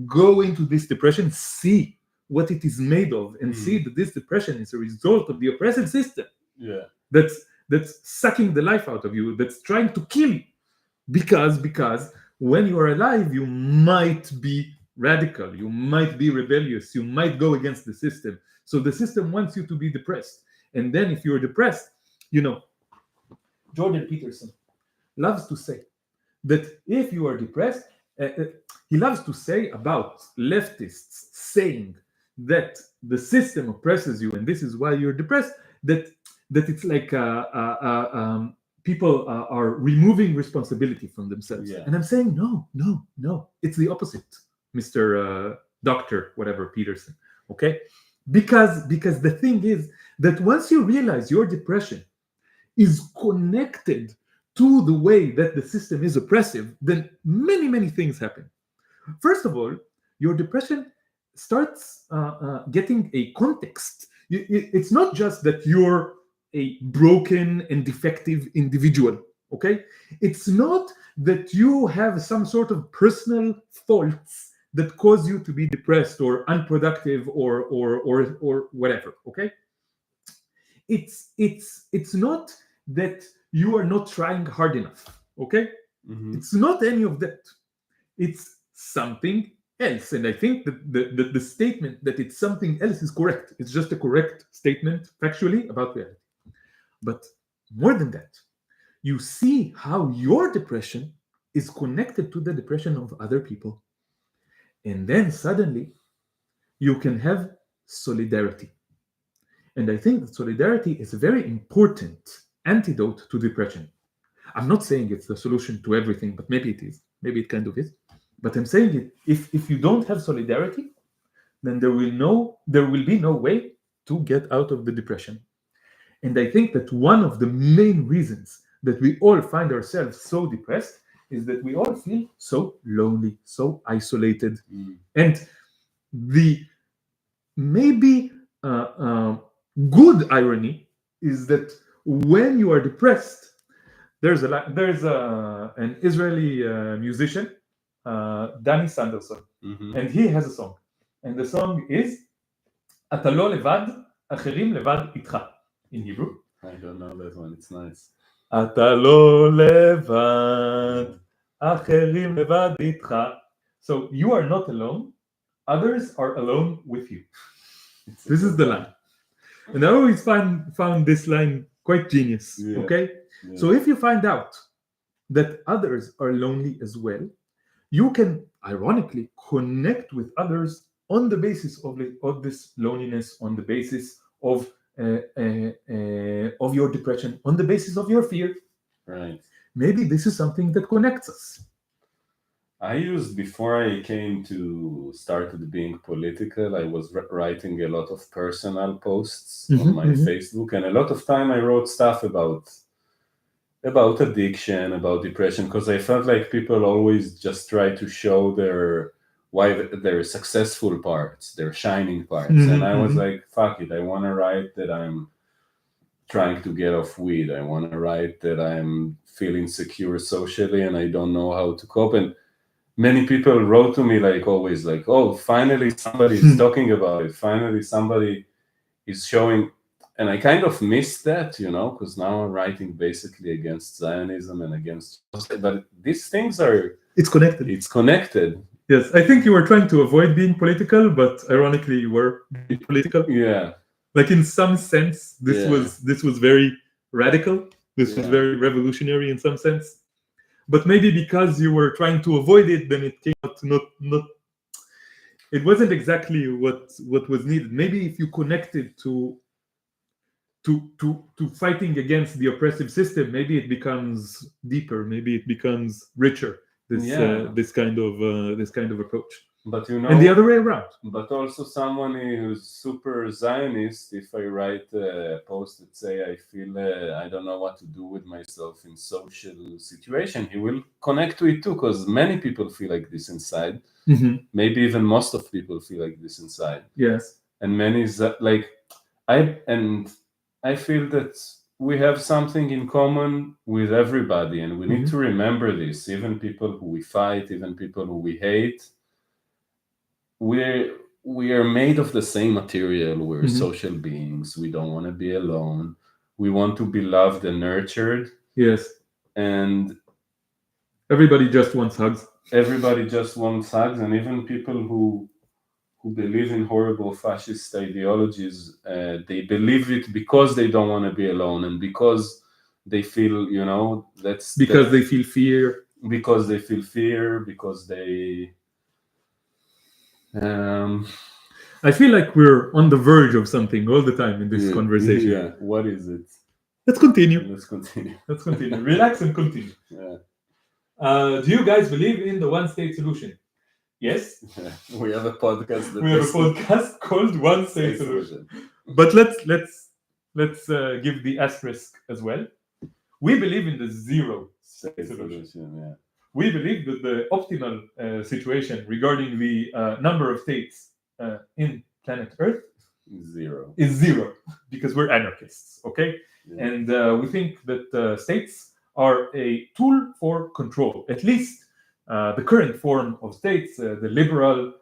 go into this depression, see what it is made of, and see that this depression is a result of the oppressive system that's sucking the life out of you, that's trying to kill you. Because when you are alive, you might be radical, you might be rebellious, you might go against the system. So the system wants you to be depressed. And then if you're depressed, you know, Jordan Peterson loves to say that if you are depressed, he loves to say about leftists saying that the system oppresses you and this is why you're depressed, that it's like people are removing responsibility from themselves. And I'm saying no, it's the opposite, Mr. Doctor whatever Peterson. Okay, because the thing is that once you realize your depression is connected to the way that the system is oppressive, then many things happen. First of all, your depression starts getting a context. It's not just that you're a broken and defective individual, okay? It's not that you have some sort of personal faults that cause you to be depressed or unproductive or whatever, okay? It's not that you are not trying hard enough, okay? It's not any of that. It's something else. And I think that the statement that it's something else is correct. It's just a correct statement factually about reality. But more than that, you see how your depression is connected to the depression of other people. And then suddenly you can have solidarity. And I think that solidarity is a very important antidote to depression. I'm not saying it's the solution to everything, but maybe it is. Maybe it kind of is. But I'm saying it, if you don't have solidarity, then there will be no way to get out of the depression. And I think that one of the main reasons that we all find ourselves so depressed is that we all feel so lonely, so isolated. And the maybe good irony is that when you are depressed, there's an Israeli musician, Danny Sanderson, and he has a song, and the song is "אתה לא לבד, אחרים לבד איתך" in Hebrew. I don't know that one. It's nice. אתה לא לבד, אחרים לבד איתך. So you are not alone, others are alone with you. This is the line. And I always found this line quite genius. Yeah. Okay? Yeah. So if you find out that others are lonely as well, you can ironically connect with others on the basis of this loneliness, on the basis of your depression, on the basis of your fear. Right. Maybe this is something that connects us. I used, before I came to started being political, I was writing a lot of personal posts on my Facebook, and a lot of time I wrote stuff about addiction, about depression, because I felt like people always just try to show their successful parts, their shining parts, and I was like, fuck it, I want to write that I'm trying to get off weed. I want to write that I'm feeling secure socially and I don't know how to cope. And many people wrote to me like always, like, oh, finally somebody is talking about it. Finally somebody is showing. And I kind of missed that, because now I'm writing basically against Zionism and against, but these things are... It's connected. It's connected. Yes, I think you were trying to avoid being political, but ironically you were being political. Yeah. Like in some sense, this was very radical. This was very revolutionary in some sense. But maybe because you were trying to avoid it, then it came out not. It wasn't exactly what was needed. Maybe if you connected to fighting against the oppressive system, maybe it becomes deeper. Maybe it becomes richer. This kind of approach. But and the other way around. But also someone who's super Zionist, if I write a post that say I feel I don't know what to do with myself in social situation, he will connect to it too, because many people feel like this inside. Maybe even most of people feel like this inside. Yes. And many like I feel that we have something in common with everybody, and we need to remember this. Even people who we fight, even people who we hate. We are made of the same material. We're social beings. We don't want to be alone. We want to be loved and nurtured. Yes. And everybody just wants hugs. Everybody just wants hugs. And even people who believe in horrible fascist ideologies, they believe it because they don't want to be alone, and because they feel, they feel fear. Because they feel fear, because they... I feel like we're on the verge of something all the time in this conversation. Yeah, what is it? Let's continue. Let's continue. Relax and continue. Yeah. Do you guys believe in the one-state solution? Yes. Yeah. We have a podcast. We have a podcast called One State Solution. But let's give the asterisk as well. We believe in the zero state solution. Yeah. We believe that the optimal situation regarding the number of states in planet Earth is zero, because we're anarchists, okay? Yeah. And we think that states are a tool for control. At least the current form of states, the liberal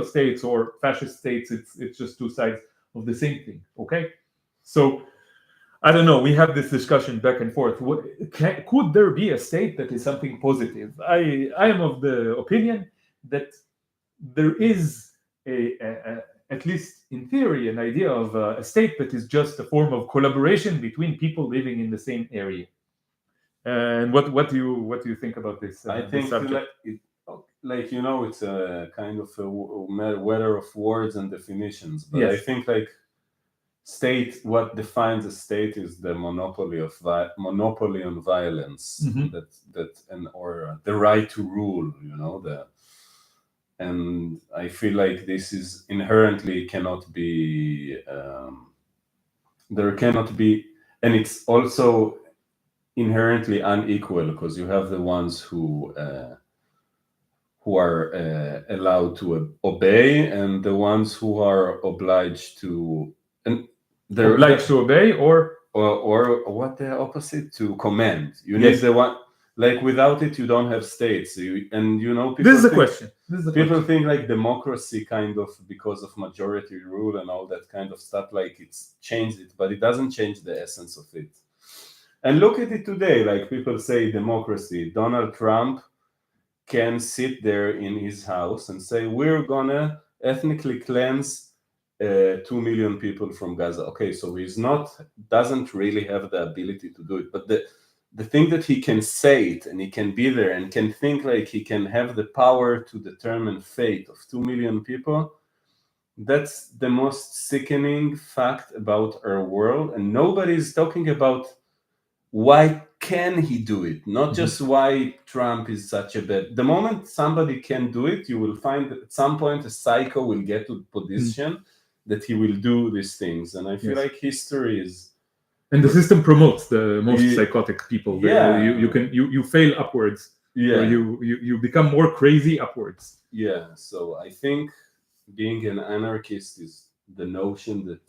states or fascist states, it's just two sides of the same thing, okay? So I don't know. We have this discussion back and forth. Could there be a state that is something positive? I am of the opinion that there is at least in theory, an idea of a state that is just a form of collaboration between people living in the same area. And what do you think about this? I think it's a kind of a weather of words and definitions. But yes. I think state, what defines a state is the monopoly on violence, or the right to rule. And I feel like this is inherently cannot be. There cannot be, and it's also inherently unequal, because you have the ones who are allowed to obey, and the ones who are obliged to. And they're obliged to obey, or what the opposite, to command. You need the one. Without it, you don't have states. People this is the question. People think democracy kind of, because of majority rule and all that kind of stuff, it's changed it, but it doesn't change the essence of it. And look at it today, like people say democracy. Donald Trump can sit there in his house and say, we're gonna ethnically cleanse 2 million people from Gaza. Okay, so doesn't really have the ability to do it, but the thing that he can say it and he can be there and can think like he can have the power to determine fate of 2 million people, that's the most sickening fact about our world. And nobody is talking about why can he do it, not just why Trump is such a bad. The moment somebody can do it, you will find that at some point a psycho will get to the position that he will do these things. And I feel like history is, and the system promotes the most psychotic people. Yeah. You fail upwards, Yeah. or you become more crazy upwards. Yeah. So I think being an anarchist is the notion that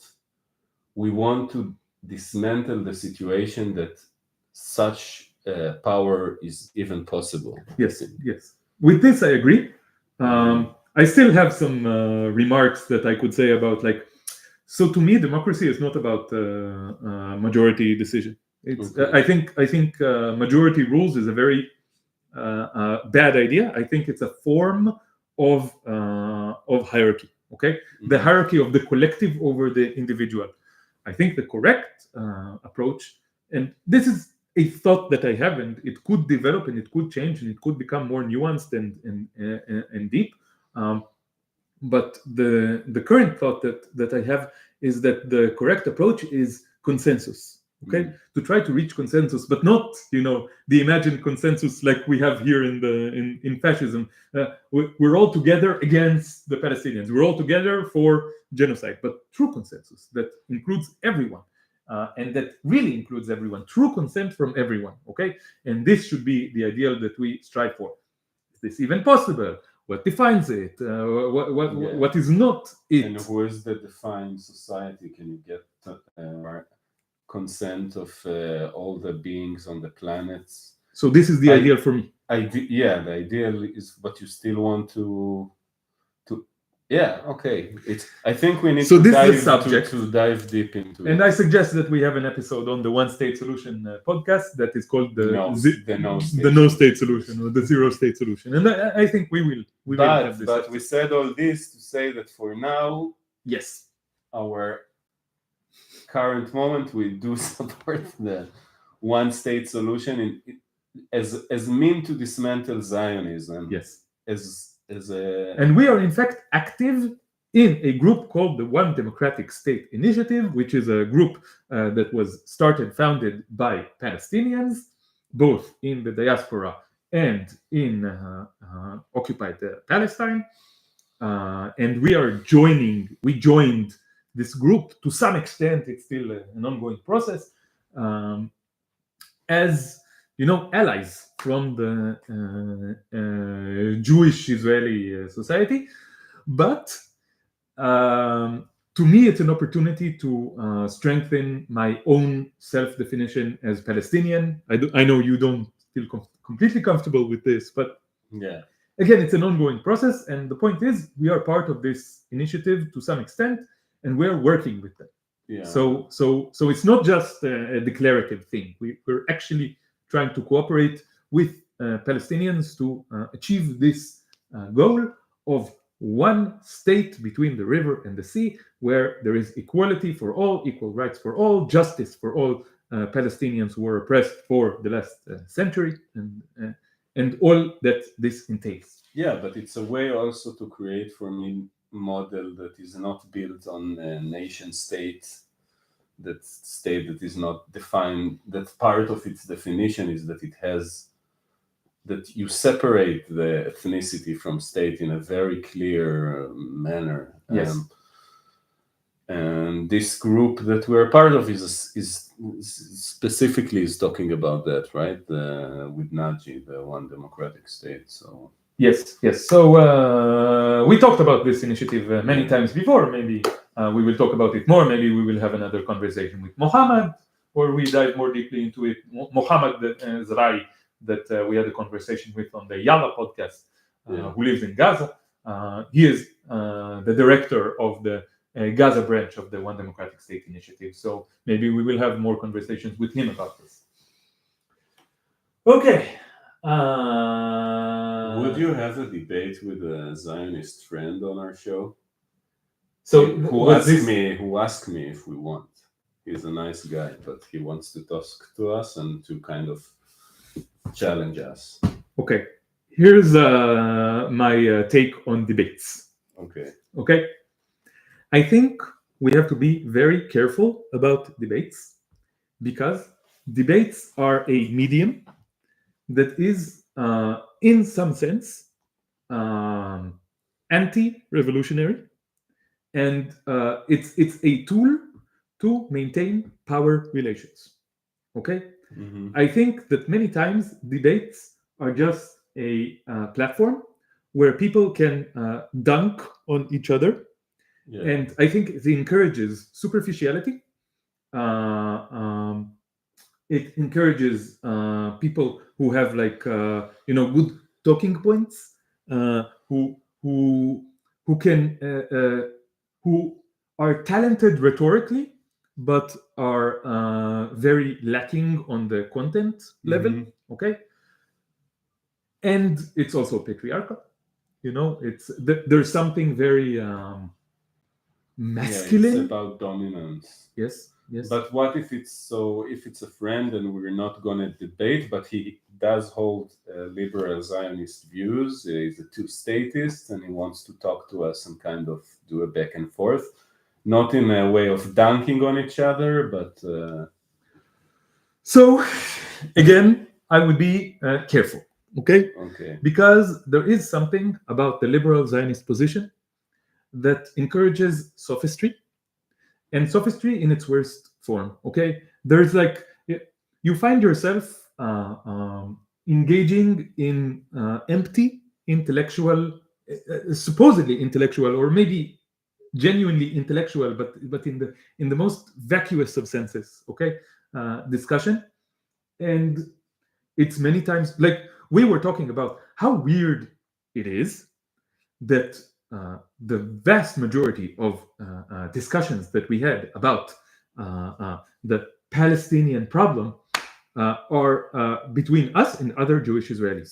we want to dismantle the situation that such power is even possible. Yes. With this, I agree. I still have some remarks that I could say about, like, so to me, democracy is not about majority decision. It's I think majority rules is a very bad idea. I think it's a form of hierarchy. Okay, the hierarchy of the collective over the individual. I think the correct approach, and this is a thought that I have, and it could develop and it could change and it could become more nuanced and deep. But the current thought that I have is that the correct approach is consensus. Okay, to try to reach consensus, but not the imagined consensus like we have here in fascism. We're all together against the Palestinians. We're all together for genocide, but true consensus that includes everyone. And that really includes everyone, true consent from everyone, okay? And this should be the ideal that we strive for. Is this even possible? What defines it? What is not it? And who is the defined society? Can you get consent of all the beings on the planets? So this is the ideal for me. Yeah, the ideal is, but you still want to yeah, okay. I think we need to dive deep into it. And I suggest that we have an episode on the One State Solution podcast that is called the No State Solution, or the Zero State Solution. And I think we will have this. But we said all this to say that for now, yes, our current moment, we do support the One State Solution as mean to dismantle Zionism. Yes. And we are in fact active in a group called the One Democratic State Initiative, which is a group that was founded by Palestinians, both in the diaspora and in occupied Palestine. And we joined this group to some extent. It's still an ongoing process, as allies from the Jewish Israeli society. But to me, it's an opportunity to strengthen my own self-definition as Palestinian. I know you don't feel completely comfortable with this, but again, it's an ongoing process. And the point is, we are part of this initiative to some extent, and we're working with them. Yeah. So it's not just a declarative thing. We're actually trying to cooperate with Palestinians to achieve this goal of one state between the river and the sea, where there is equality for all, equal rights for all, justice for all Palestinians who were oppressed for the last century, and all that this entails. Yeah, but it's a way also to create, for me, model that is not built on a nation state, that is not defined, that part of its definition is that that you separate the ethnicity from state in a very clear manner. Yes. And this group that we're part of is specifically is talking about that, right? With Naji, the One Democratic State. So yes. So we talked about this initiative many times before. Maybe we will talk about it more. Maybe we will have another conversation with Mohammed, or we dive more deeply into it. Mohammed Zrai, that we had a conversation with on the Yalla podcast, who lives in Gaza. He is the director of the Gaza branch of the One Democratic State Initiative. So maybe we will have more conversations with him about this. Okay. Would you have a debate with a Zionist friend on our show? So Who was asked this me? Who asked me if we want? He's a nice guy, but he wants to talk to us and to kind of challenge us. okay? Here's my take on debates. Okay. Okay, I think we have to be very careful about debates because debates are a medium that is, in some sense, um, anti-revolutionary, and it's a tool to maintain power relations. Okay, Mm-hmm. I think that many times debates are just a platform where people can dunk on each other, Yeah. and I think it encourages superficiality. Uh, um, it encourages people who have good talking points, who can who are talented rhetorically, but are very lacking on the content level. Mm-hmm. Okay, and it's also patriarchal. There's something very Yeah, it's masculine. about dominance. Yes, yes. But what if it's a friend and we're not gonna debate, but he does hold liberal Zionist views. He's a two-statist, and he wants to talk to us and kind of do a back and forth, not in a way of dunking on each other, but So, again, I would be careful, okay? okay. Because there is something about the liberal Zionist position that encourages sophistry, and sophistry in its worst form, okay? There's like, you find yourself engaging in empty intellectual, supposedly intellectual, or maybe genuinely intellectual, but in the most vacuous of senses, okay? Discussion. And it's many times like we were talking about how weird it is that the vast majority of discussions that we had about the Palestinian problem are between us and other Jewish Israelis.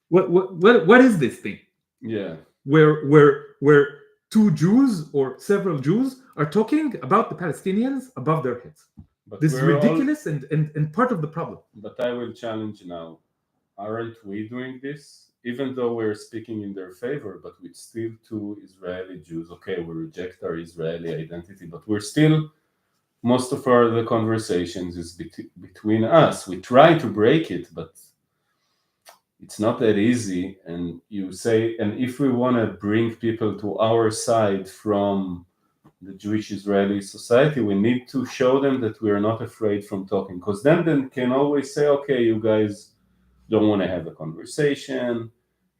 What is this thing Yeah. where two Jews or several Jews are talking about the Palestinians above their heads? But This is we're all ridiculous and part of the problem. but I will challenge now. Aren't we doing this? Even though we're speaking in their favor, but with still two Israeli Jews. Okay, we reject our Israeli identity, but we're still most of our the conversations is between us. We try to break it, but it's not that easy. And you say, and if we want to bring people to our side from the Jewish Israeli society, we need to show them that we are not afraid from talking, because then they can always say, okay, you guys don't want to have a conversation,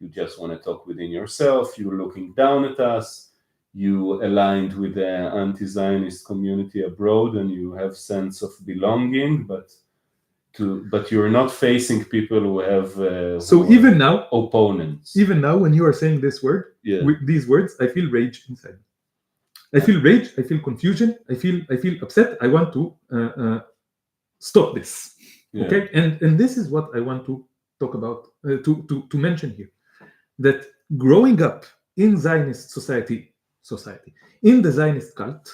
you just want to talk within yourself, you're looking down at us, you aligned with the anti-Zionist community abroad, and you have sense of belonging, but you're not facing people who have So even now, opponents. when you are saying this word, Yeah. with these words, I feel rage inside. I feel rage. I feel confusion. I feel upset. I want to stop this. Yeah. Okay, and this is what I want to talk about, to mention here, that growing up in Zionist society in the Zionist cult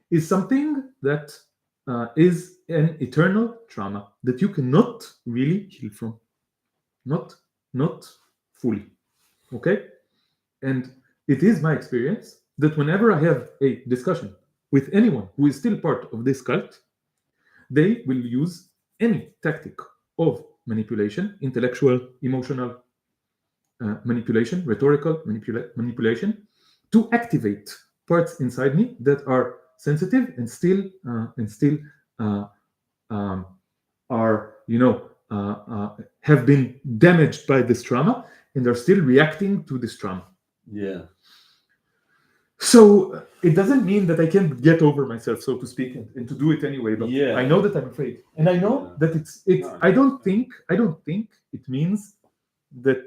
is something that is an eternal trauma that you cannot really heal from, not fully. Okay, and it is my experience that whenever I have a discussion with anyone who is still part of this cult, they will use any tactic of manipulation, intellectual, emotional manipulation, rhetorical manipulation, to activate parts inside me that are sensitive and still uh, um, are have been damaged by this trauma and are still reacting to this trauma. Yeah. So it doesn't mean that I can get over myself, so to speak, and to do it anyway. But Yeah. I know that I'm afraid, and I know that it's. No. I don't think it means that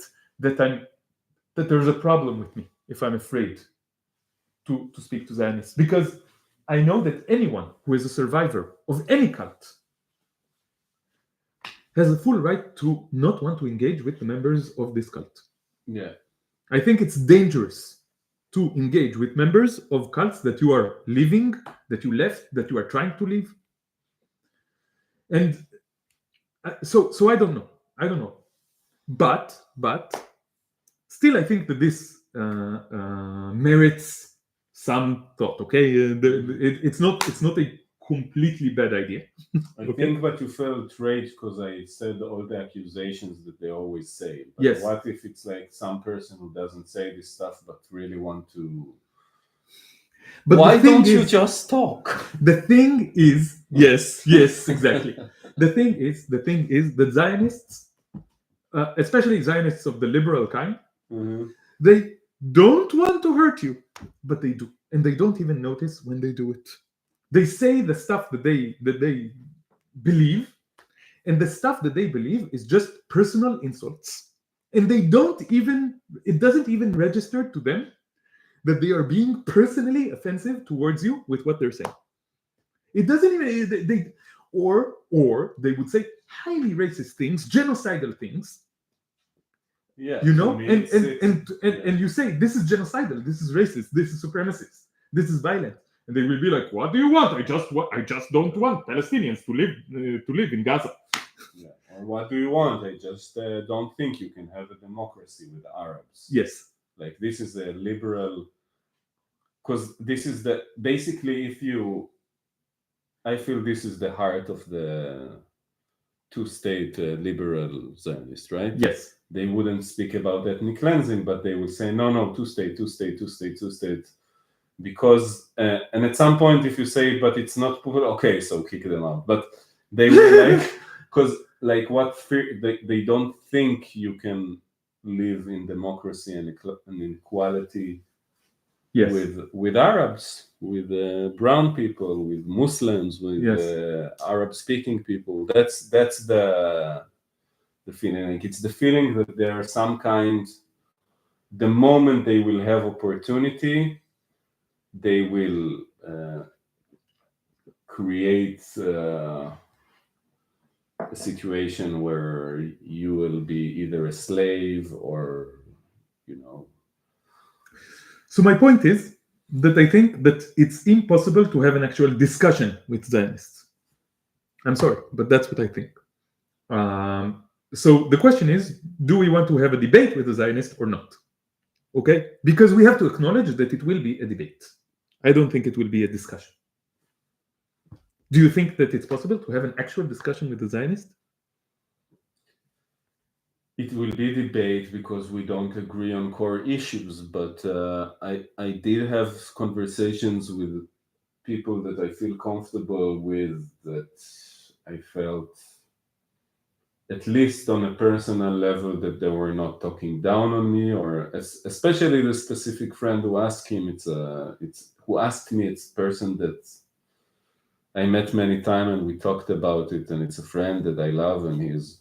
there's a problem with me if I'm afraid to speak to Zionists, because I know that anyone who is a survivor of any cult has a full right to not want to engage with the members of this cult. Yeah. I think it's dangerous to engage with members of cults that you are leaving, that you left, that you are trying to leave. And so I don't know. But still, I think that this merits some thought. Okay, it's not a completely bad idea. I think that you felt rage because I said all the accusations that they always say. But Yes. what if it's like some person who doesn't say this stuff but really want to? But Why the thing don't you is, just talk? the thing is, yes, exactly. The thing is that Zionists, especially Zionists of the liberal kind, they don't want to hurt you, but they do, and they don't even notice when they do it. They say the stuff that they believe, and the stuff that they believe is just personal insults, and it doesn't even register to them that they are being personally offensive towards you with what they're saying. It doesn't even or they would say highly racist things, genocidal things. Yeah, you know, and you say this is genocidal, this is racist, this is supremacist, this is violent, and they will be like, "What do you want? I just don't want Palestinians to live in Gaza." Yeah. Or what do you want? I just don't think you can have a democracy with Arabs. Yes. Like this is a liberal, because this is basically I feel this is the heart of the two-state liberal Zionist, right? Yes. They wouldn't speak about ethnic cleansing, but they would say, no, two-state, because, and at some point, if you say, but it's not, okay, so kick them out. But they will because they don't think you can live in democracy and equality. Yes. With Arabs, with brown people, with Muslims, with Arab-speaking people. That's the feeling. Like it's the feeling that there are some kind. The moment they will have opportunity, they will create a situation where you will be either a slave or, So my point is that I think that it's impossible to have an actual discussion with Zionists. I'm sorry, but that's what I think. So the question is, do we want to have a debate with the Zionist or not? Okay, because we have to acknowledge that it will be a debate. I don't think it will be a discussion. Do you think that it's possible to have an actual discussion with the Zionist? It will be debate because we don't agree on core issues, but I did have conversations with people that I feel comfortable with, that I felt, at least on a personal level, that they were not talking down on me, or especially the specific friend who asked him. Who asked me. It's a person that I met many times and we talked about it, and it's a friend that I love, and he's.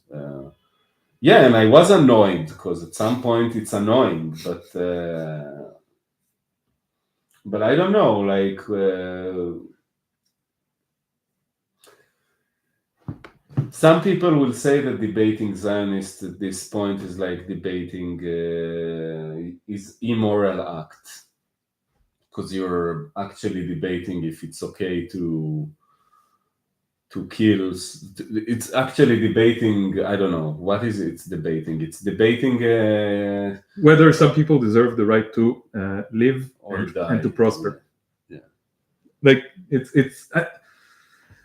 And I was annoyed because at some point it's annoying, but I don't know, like some people will say that debating Zionists at this point is like debating is immoral act, because you're actually debating if it's okay to kill. It's actually debating, I don't know what is it. It's debating whether some people deserve the right to live or die and to prosper. Yeah. Like it's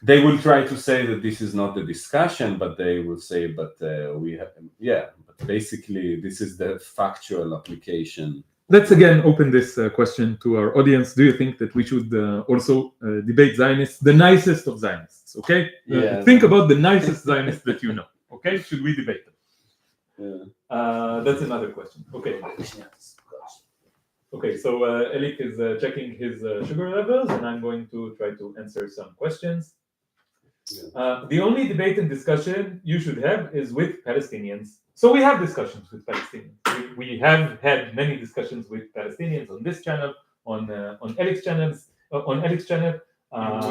they will try to say that this is not a discussion, but they will say, but we have, but basically this is the factual application. Let's again open this question to our audience. Do you think that we should also debate Zionists, the nicest of Zionists? Okay, think about the nicest Zionists that you know. Okay, should we debate them? That's another question. Okay. Okay, so Elik is checking his sugar levels, and I'm going to try to answer some questions. The only debate and discussion you should have is with Palestinians. So we have discussions with Palestinians. We have had many discussions with Palestinians on this channel, on Elik's channels, on Elik's channel.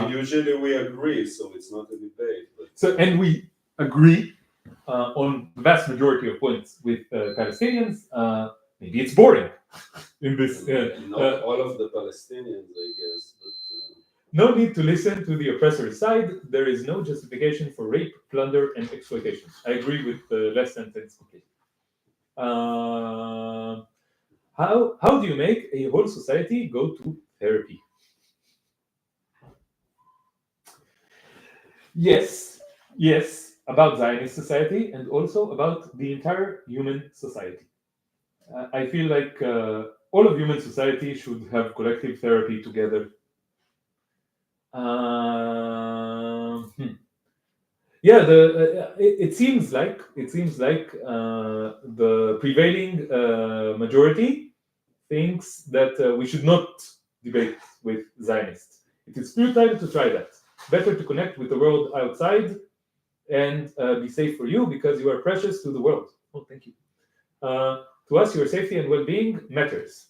Usually we agree, so it's not a debate. And we agree on the vast majority of points with Palestinians. Maybe it's boring in this. Not all of the Palestinians, I guess. But, no need to listen to the oppressor's side. There is no justification for rape, plunder, and exploitation. I agree with the last sentence completely. How do you make a whole society go to therapy? Yes, about Zionist society and also about the entire human society. I feel like all of human society should have collective therapy together. Yeah, it seems like the prevailing majority thinks that we should not debate with Zionists. It is futile to try that. Better to connect with the world outside and be safe for you because you are precious to the world. Oh, thank you. To us, your safety and well-being matters.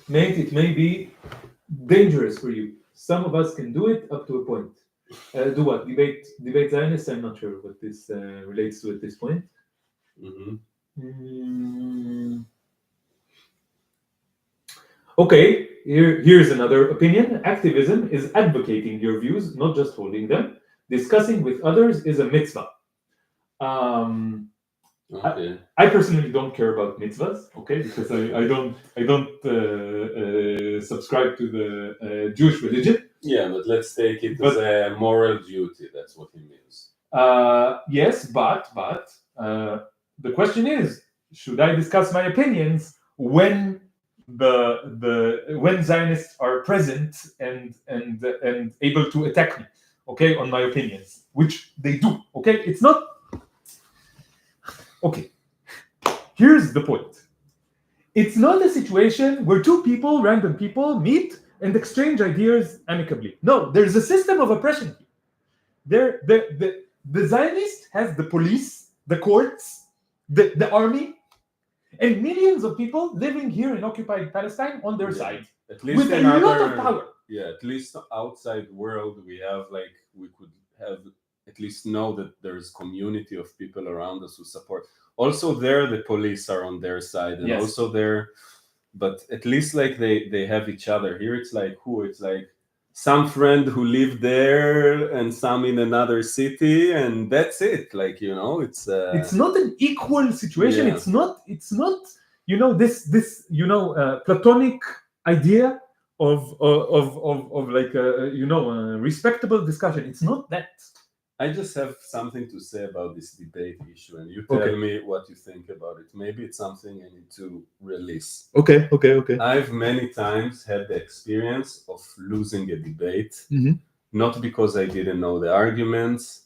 Nate, it may be dangerous for you. Some of us can do it up to a point. Do what? Debate Zionists? I'm not sure what this relates to at this point. Okay, here's another opinion. Activism is advocating your views, not just holding them. Discussing with others is a mitzvah. okay. I personally don't care about mitzvahs, okay, because I don't subscribe to the Jewish religion. Yeah, but let's take it as a moral duty. That's what he means. Yes, but the question is, should I discuss my opinions when when Zionists are present and able to attack me, okay, on my opinions, which they do, okay? It's not okay. Here's the point. It's not a situation where two people, random people, meet and exchange ideas amicably. No, there's a system of oppression here. The Zionist has the police, the courts, the army, and millions of people living here in occupied Palestine on their side. At least with a lot of power. Yeah, at least outside world we could have at least know that there's community of people around us who support. Also there the police are on their side and Yes. also there, but at least like they have each other. Here it's like it's like some friend who lived there and some in another city and that's it. Like, you know, it's not an equal situation. Yeah. It's not you know this platonic idea of like a respectable discussion. It's not that. I just have something to say about this debate issue, and you tell me what you think about it. Maybe it's something I need to release. Okay. I've many times had the experience of losing a debate, not because I didn't know the arguments,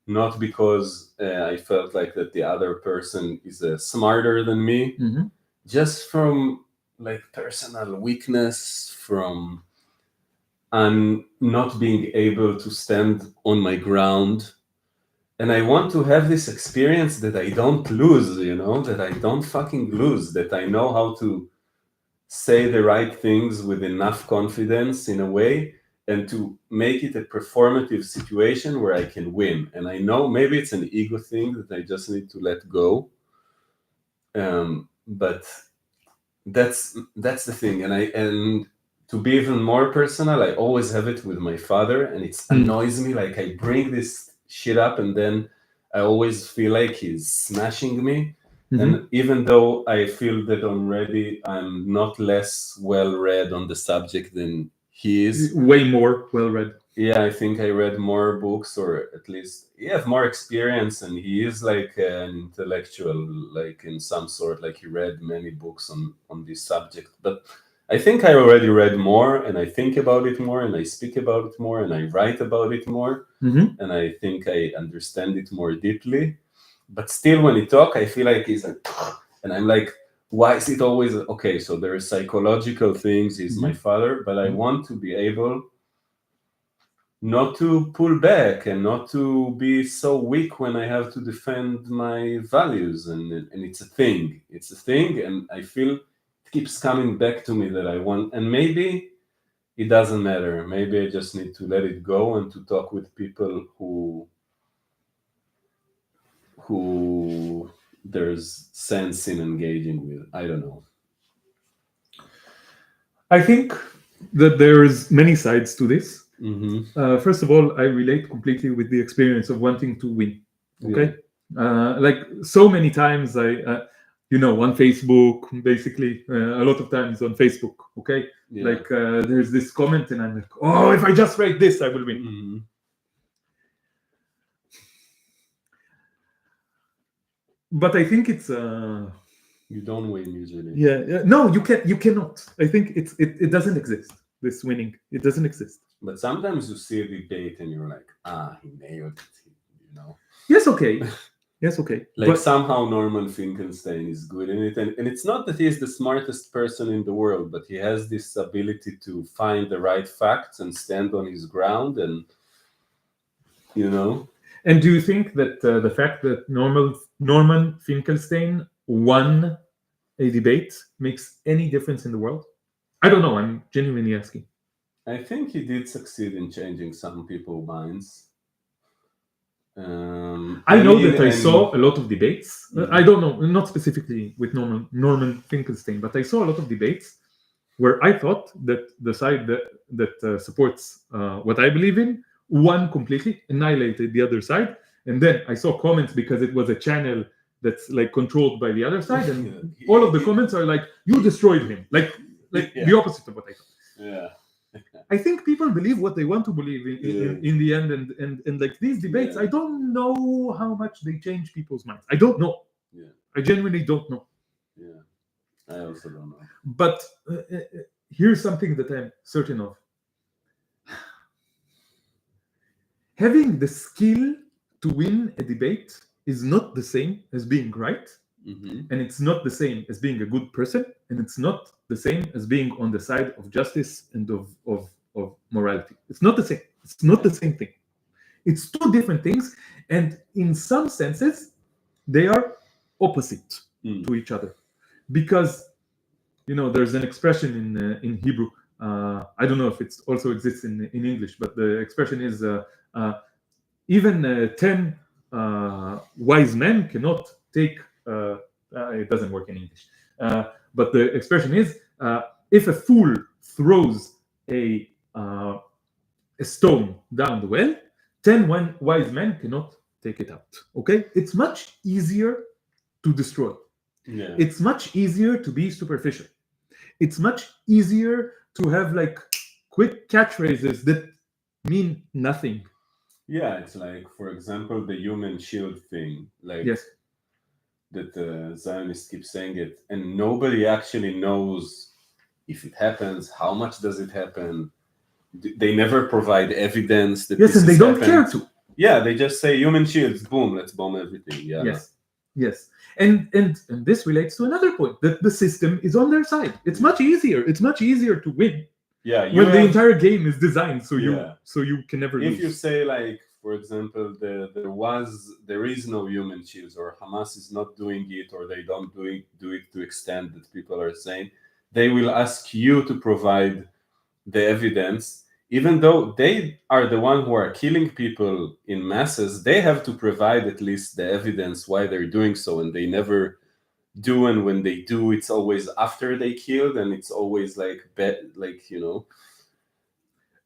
not because I felt like that the other person is smarter than me, just from like personal weakness, from not being able to stand on my ground. And I want to have this experience that I don't lose, you know, that I don't fucking lose, that I know how to say the right things with enough confidence in a way and to make it a performative situation where I can win. And I know maybe it's an ego thing that I just need to let go. But that's the thing. And to be even more personal, I always have it with my father, and it annoys me. Like I bring this shit up and then I always feel like he's smashing me. And even though I feel that already I'm not less well read on the subject than he is. Way more well read. Yeah, I think I read more books, or at least he has more experience, and he is like an intellectual, like in some sort, like he read many books on this subject. But I think I already read more, and I think about it more, and I speak about it more, and I write about it more, and I think I understand it more deeply. But still, when he talk, I feel like he's like, and I'm like, why is it always okay? So there are psychological things. He's my father, but I want to be able not to pull back and not to be so weak when I have to defend my values. And it's a thing. It's a thing, and I feel it keeps coming back to me that I want, and maybe it doesn't matter. Maybe I just need to let it go and to talk with people who there's sense in engaging with. I don't know. I think that there's many sides to this. Mm-hmm. First of all, I relate completely with the experience of wanting to win. Okay, like so many times on Facebook, basically a lot of times on Facebook. Okay, Yeah. like there's this comment, and I'm like, oh, if I just write this, I will win. Mm-hmm. But I think it's You don't win usually. yeah, no, you cannot. I think it doesn't exist. This winning, it doesn't exist. But sometimes you see a debate and you're like, he nailed it, Yes, okay. Yes, okay. Like But somehow Norman Finkelstein is good in it. And it's not that he's the smartest person in the world, but he has this ability to find the right facts and stand on his ground and, And do you think that the fact that Norman Finkelstein won a debate makes any difference in the world? I don't know. I'm genuinely asking. I think he did succeed in changing some people's minds. I know that I saw a lot of debates. I don't know, not specifically with Norman Finkelstein, but I saw a lot of debates where I thought that the side that supports what I believe in won completely, annihilated the other side. And then I saw comments because it was a channel that's like controlled by the other side, and all of the comments are like, "You destroyed him," like the opposite of what I thought. Yeah. I think people believe what they want to believe in the end, and like these debates, I don't know how much they change people's minds. I don't know. Yeah. I genuinely don't know. Yeah, I also don't know. But here's something that I'm certain of. Having the skill to win a debate is not the same as being right, and it's not the same as being a good person, and it's not the same as being on the side of justice and of morality. It's not the same. It's not the same thing. It's two different things, and in some senses, they are opposite to each other, because there's an expression in Hebrew. I don't know if it also exists in English, but the expression is even 10 wise men cannot take. It doesn't work in English, but the expression is if a fool throws a stone down the well, 10 wise men cannot take it out. Okay, it's much easier to destroy. Yeah. It's much easier to be superficial. It's much easier to have like quick catchphrases that mean nothing. Yeah, it's like, for example, the human shield thing. Like, yes, that the Zionists keep saying it, and nobody actually knows if it happens, how much does it happen. They never provide evidence that yes, and they don't care to. Yeah, they just say human shields, boom, let's bomb everything. Yeah. Yes. And this relates to another point, that the system is on their side. It's much easier. It's much easier to win. Yeah, when the entire game is designed so you can never lose. If you say, like, for example, there is no human shields, or Hamas is not doing it, or they don't do it to extent that people are saying, they will ask you to provide the evidence, even though they are the one who are killing people in masses. They have to provide at least the evidence why they're doing so, and they never do. And when they do, it's always after they killed, and it's always like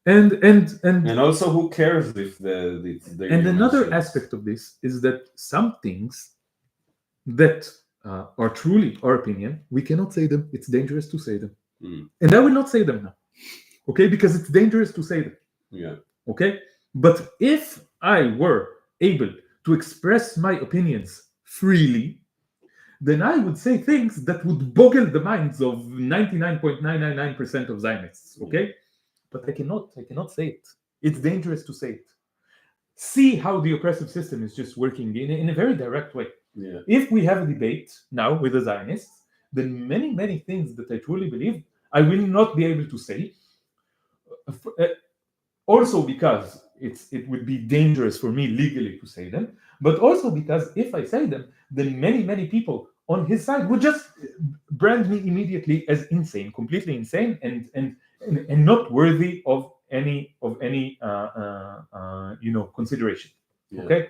and also, who cares if the and another aspect of this is that some things that are truly our opinion, we cannot say them. It's dangerous to say them. And I will not say them now, okay, because it's dangerous to say them. Yeah. Okay, but if I were able to express my opinions freely, then I would say things that would boggle the minds of 99.999% of Zionists. Okay, but I cannot say it. It's dangerous to say it. See how the oppressive system is just working in a very direct way. Yeah. If we have a debate now with the Zionists, then many things that I truly believe I will not be able to say. Also because it would be dangerous for me legally to say them, but also because if I say them, then many people on his side would just brand me immediately as insane, completely insane, and not worthy of any consideration. Yeah. Okay.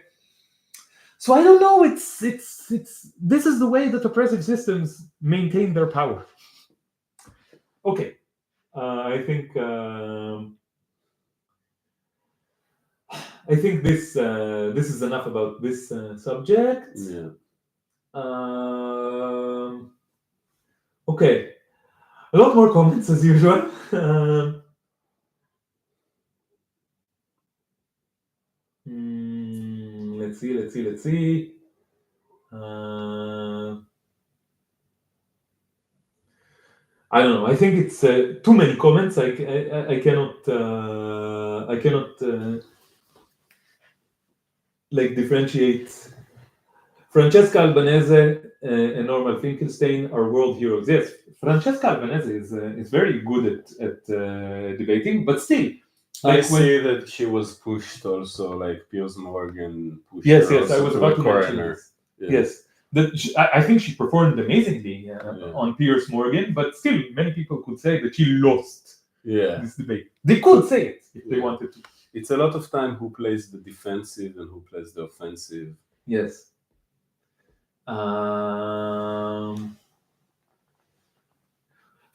So I don't know. It's this is the way that oppressive systems maintain their power. Okay, I think this is enough about this subject. Yeah. Okay, a lot more comments as usual. Let's see. I don't know. I think it's too many comments. I cannot like differentiate. Francesca Albanese and Norman Finkelstein are world heroes. Yes, Francesca Albanese is very good at debating, but still, I see that she was pushed also, like Piers Morgan pushed yes, her I also was to about a to mention coroner. this. Yeah. Yes, I think she performed amazingly on Piers Morgan, but still, many people could say that she lost Yeah. this debate. They could say it if they wanted to. It's a lot of time who plays the defensive and who plays the offensive. Yes.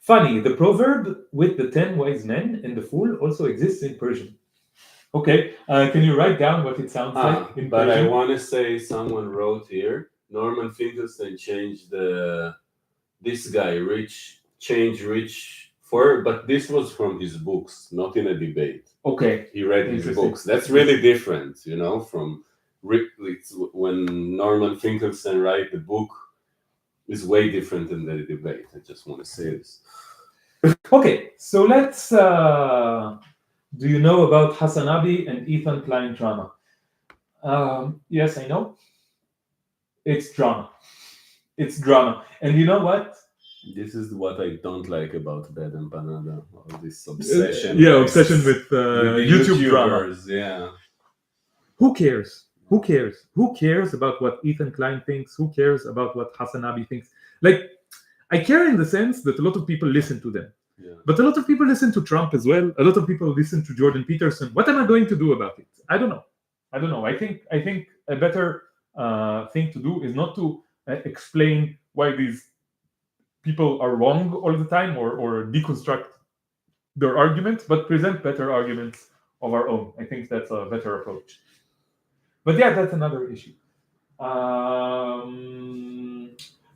Funny, the proverb with the 10 wise men and the fool also exists in Persian. Okay, can you write down what it sounds like in but Persian? I want to say someone wrote here, Norman Finkelstein changed this guy, change rich for, but this was from his books, not in a debate. Okay. He read his books. That's really different, from when Norman Finkelstein write the book is way different than the debate. I just want to say this. Okay, so let's. Do you know about Hassanabi and Ethan Klein drama? Yes, I know. It's drama. It's drama, and you know what? This is what I don't like about Bad Empanada. All this obsession. Obsession with YouTube drama. Yeah. Who cares? Who cares? Who cares about what Ethan Klein thinks? Who cares about what Hassanabi thinks? Like, I care in the sense that a lot of people listen to them. Yeah. But a lot of people listen to Trump as well. A lot of people listen to Jordan Peterson. What am I going to do about it? I don't know. I think a better thing to do is not to explain why these people are wrong all the time or deconstruct their arguments, but present better arguments of our own. I think that's a better approach. But yeah, that's another issue.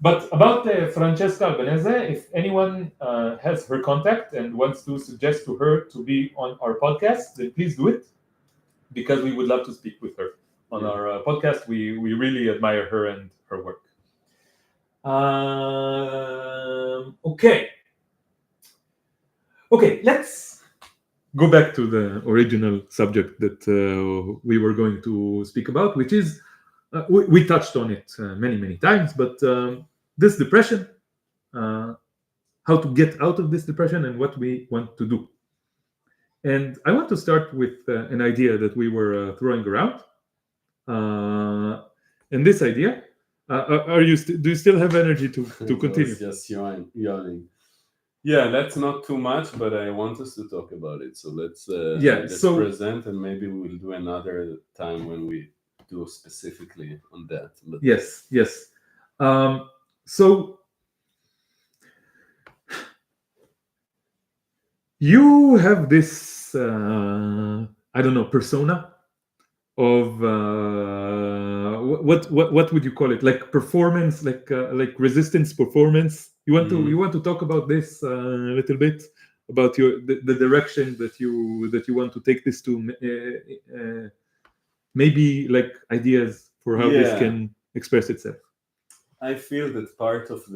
But about Francesca Albanese, if anyone has her contact and wants to suggest to her to be on our podcast, then please do it, because we would love to speak with her on our podcast. We really admire her and her work. Okay, let's go back to the original subject that we were going to speak about, which is we touched on it many times, but this depression, how to get out of this depression and what we want to do. And I want to start with an idea that we were throwing around. And this idea, do you still have energy to continue? Just yawning. Yeah, that's not too much, but I want us to talk about it. So let's present, and maybe we'll do another time when we do specifically on that. But yes. So you have this persona of what would you call it, like performance, like resistance performance. You want to talk about this a little bit, about the direction that you want to take this to, maybe like ideas for how this can express itself. I feel that part of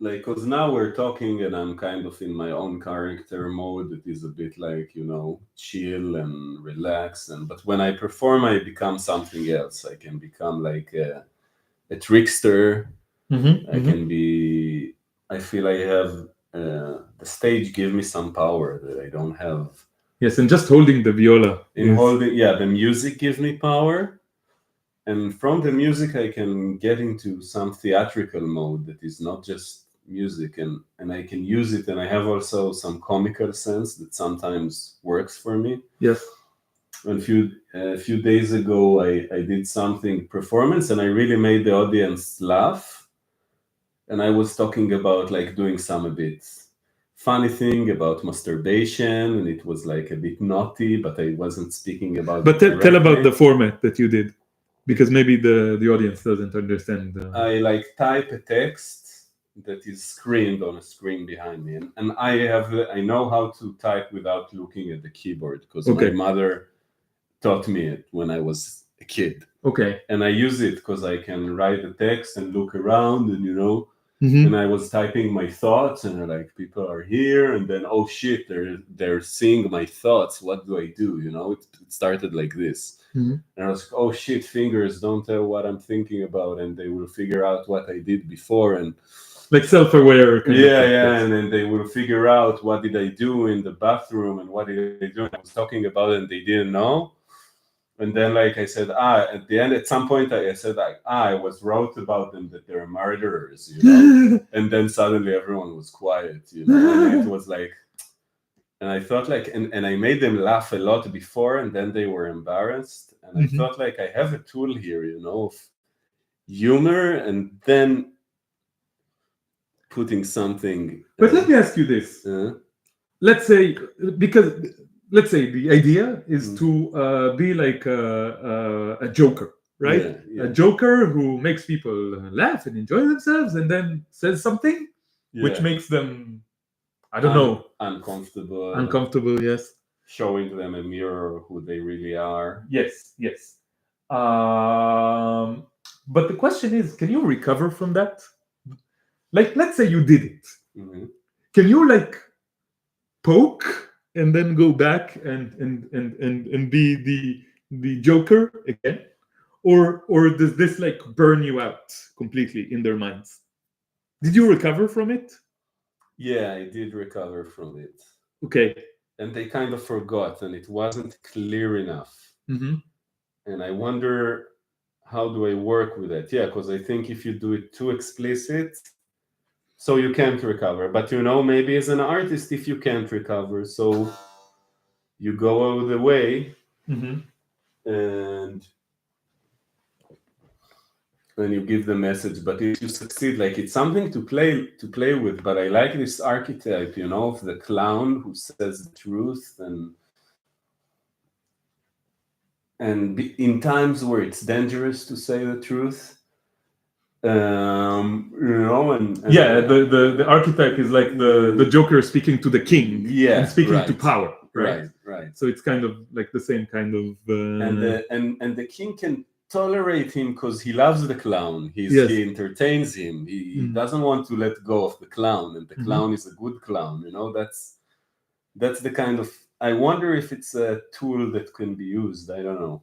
because now we're talking and I'm kind of in my own character mode that is a bit like, chill and relax. But when I perform, I become something else. I can become like a trickster. I feel I have, the stage give me some power that I don't have. Yes, and just holding the viola. The music gives me power. And from the music, I can get into some theatrical mode that is not just music, and I can use it, and I have also some comical sense that sometimes works for me. Yes. And a few days ago, I did something performance, and I really made the audience laugh. And I was talking about like doing some a bit funny thing about masturbation, and it was like a bit naughty, but I wasn't speaking about. But it tell about directly. the format that you did, because maybe the audience doesn't understand. I like type a text that is screened on a screen behind me, and I know how to type without looking at the keyboard because Okay. my mother taught me it when I was a kid. Okay. And I use it because I can write the text and look around, and Mhm. and I was typing my thoughts, and like people are here, and then oh shit, they're seeing my thoughts. What do I do? It started like this. Mhm. And I was like, oh shit, fingers don't tell what I'm thinking about, and they will figure out what I did before, and Like self-aware kind of thing. yeah, and then they will figure out what did I do in the bathroom and what did I do. And I was talking about it, and they didn't know. And then, like I said, at the end, at some point, I said, like, I was wrote about them that they're murderers, and then suddenly everyone was quiet, and it was like, and I thought like, and I made them laugh a lot before, and then they were embarrassed, and I thought like, I have a tool here, of humor, and then putting something. But let me ask you this. Let's say, let's say the idea is to be like a joker, right? Yeah. A joker who makes people laugh and enjoy themselves, and then says something which makes them, I don't know, uncomfortable. Yes. Showing them a mirror who they really are. Yes. But the question is, can you recover from that? Like, let's say you did it. Can you like poke and then go back and be the joker again, or does this like burn you out completely in their minds? Did you recover from it? Yeah, I did recover from it. Okay. And they kind of forgot, and it wasn't clear enough. Mm-hmm. And I wonder, how do I work with it? Yeah, because I think if you do it too explicit, so you can't recover. But maybe as an artist, if you can't recover, so you go out of the way, and you give the message. But if you succeed, like, it's something to play with. But I like this archetype, of the clown who says the truth, and in times where it's dangerous to say the truth, and yeah, the archetype is like the Joker speaking to the king, and speaking to power, right? So it's kind of like the same kind of and the king can tolerate him because he loves the clown. He entertains him. He doesn't want to let go of the clown, and the clown is a good clown. That's the kind of. I wonder if it's a tool that can be used. I don't know.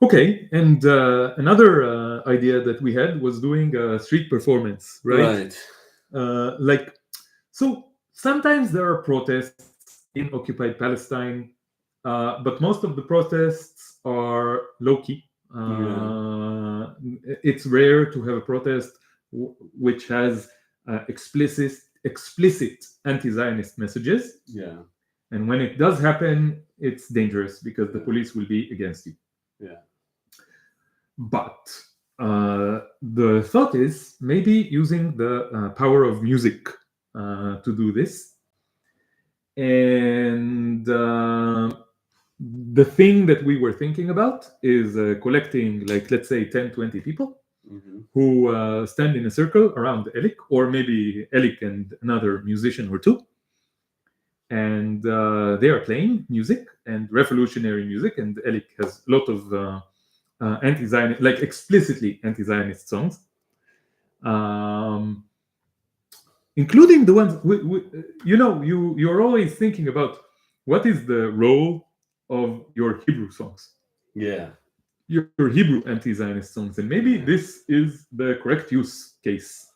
Okay, and another idea that we had was doing a street performance, right? Like, so sometimes there are protests in occupied Palestine, but most of the protests are low-key. It's rare to have a protest which has explicit anti-Zionist messages. Yeah. And when it does happen, it's dangerous because the police will be against you. Yeah. But the thought is maybe using the power of music to do this. And the thing that we were thinking about is collecting, like, let's say 10, 20 people who stand in a circle around Elik, or maybe Elik and another musician or two. And they are playing music, and revolutionary music, and Elik has a lot of anti-Zionist, like explicitly anti-Zionist songs, including the ones you're always thinking about what is the role of your Hebrew songs. Yeah. Your Hebrew anti-Zionist songs, and maybe this is the correct use case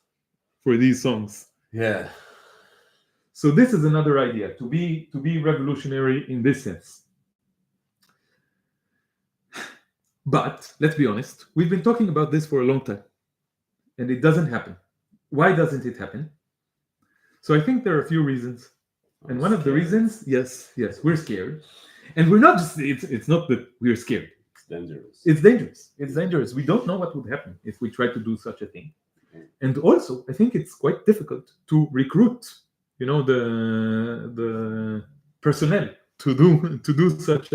for these songs. Yeah. So this is another idea, to be revolutionary in this sense. But let's be honest, we've been talking about this for a long time, and it doesn't happen. why doesn't it happen? So I think there are a few reasons. And one of the reasons, yes, we're scared. And we're not just, it's not that we're scared. It's dangerous. It's dangerous. It's dangerous. We don't know what would happen if we try to do such a thing. And also, I think it's quite difficult to recruit, the personnel to do such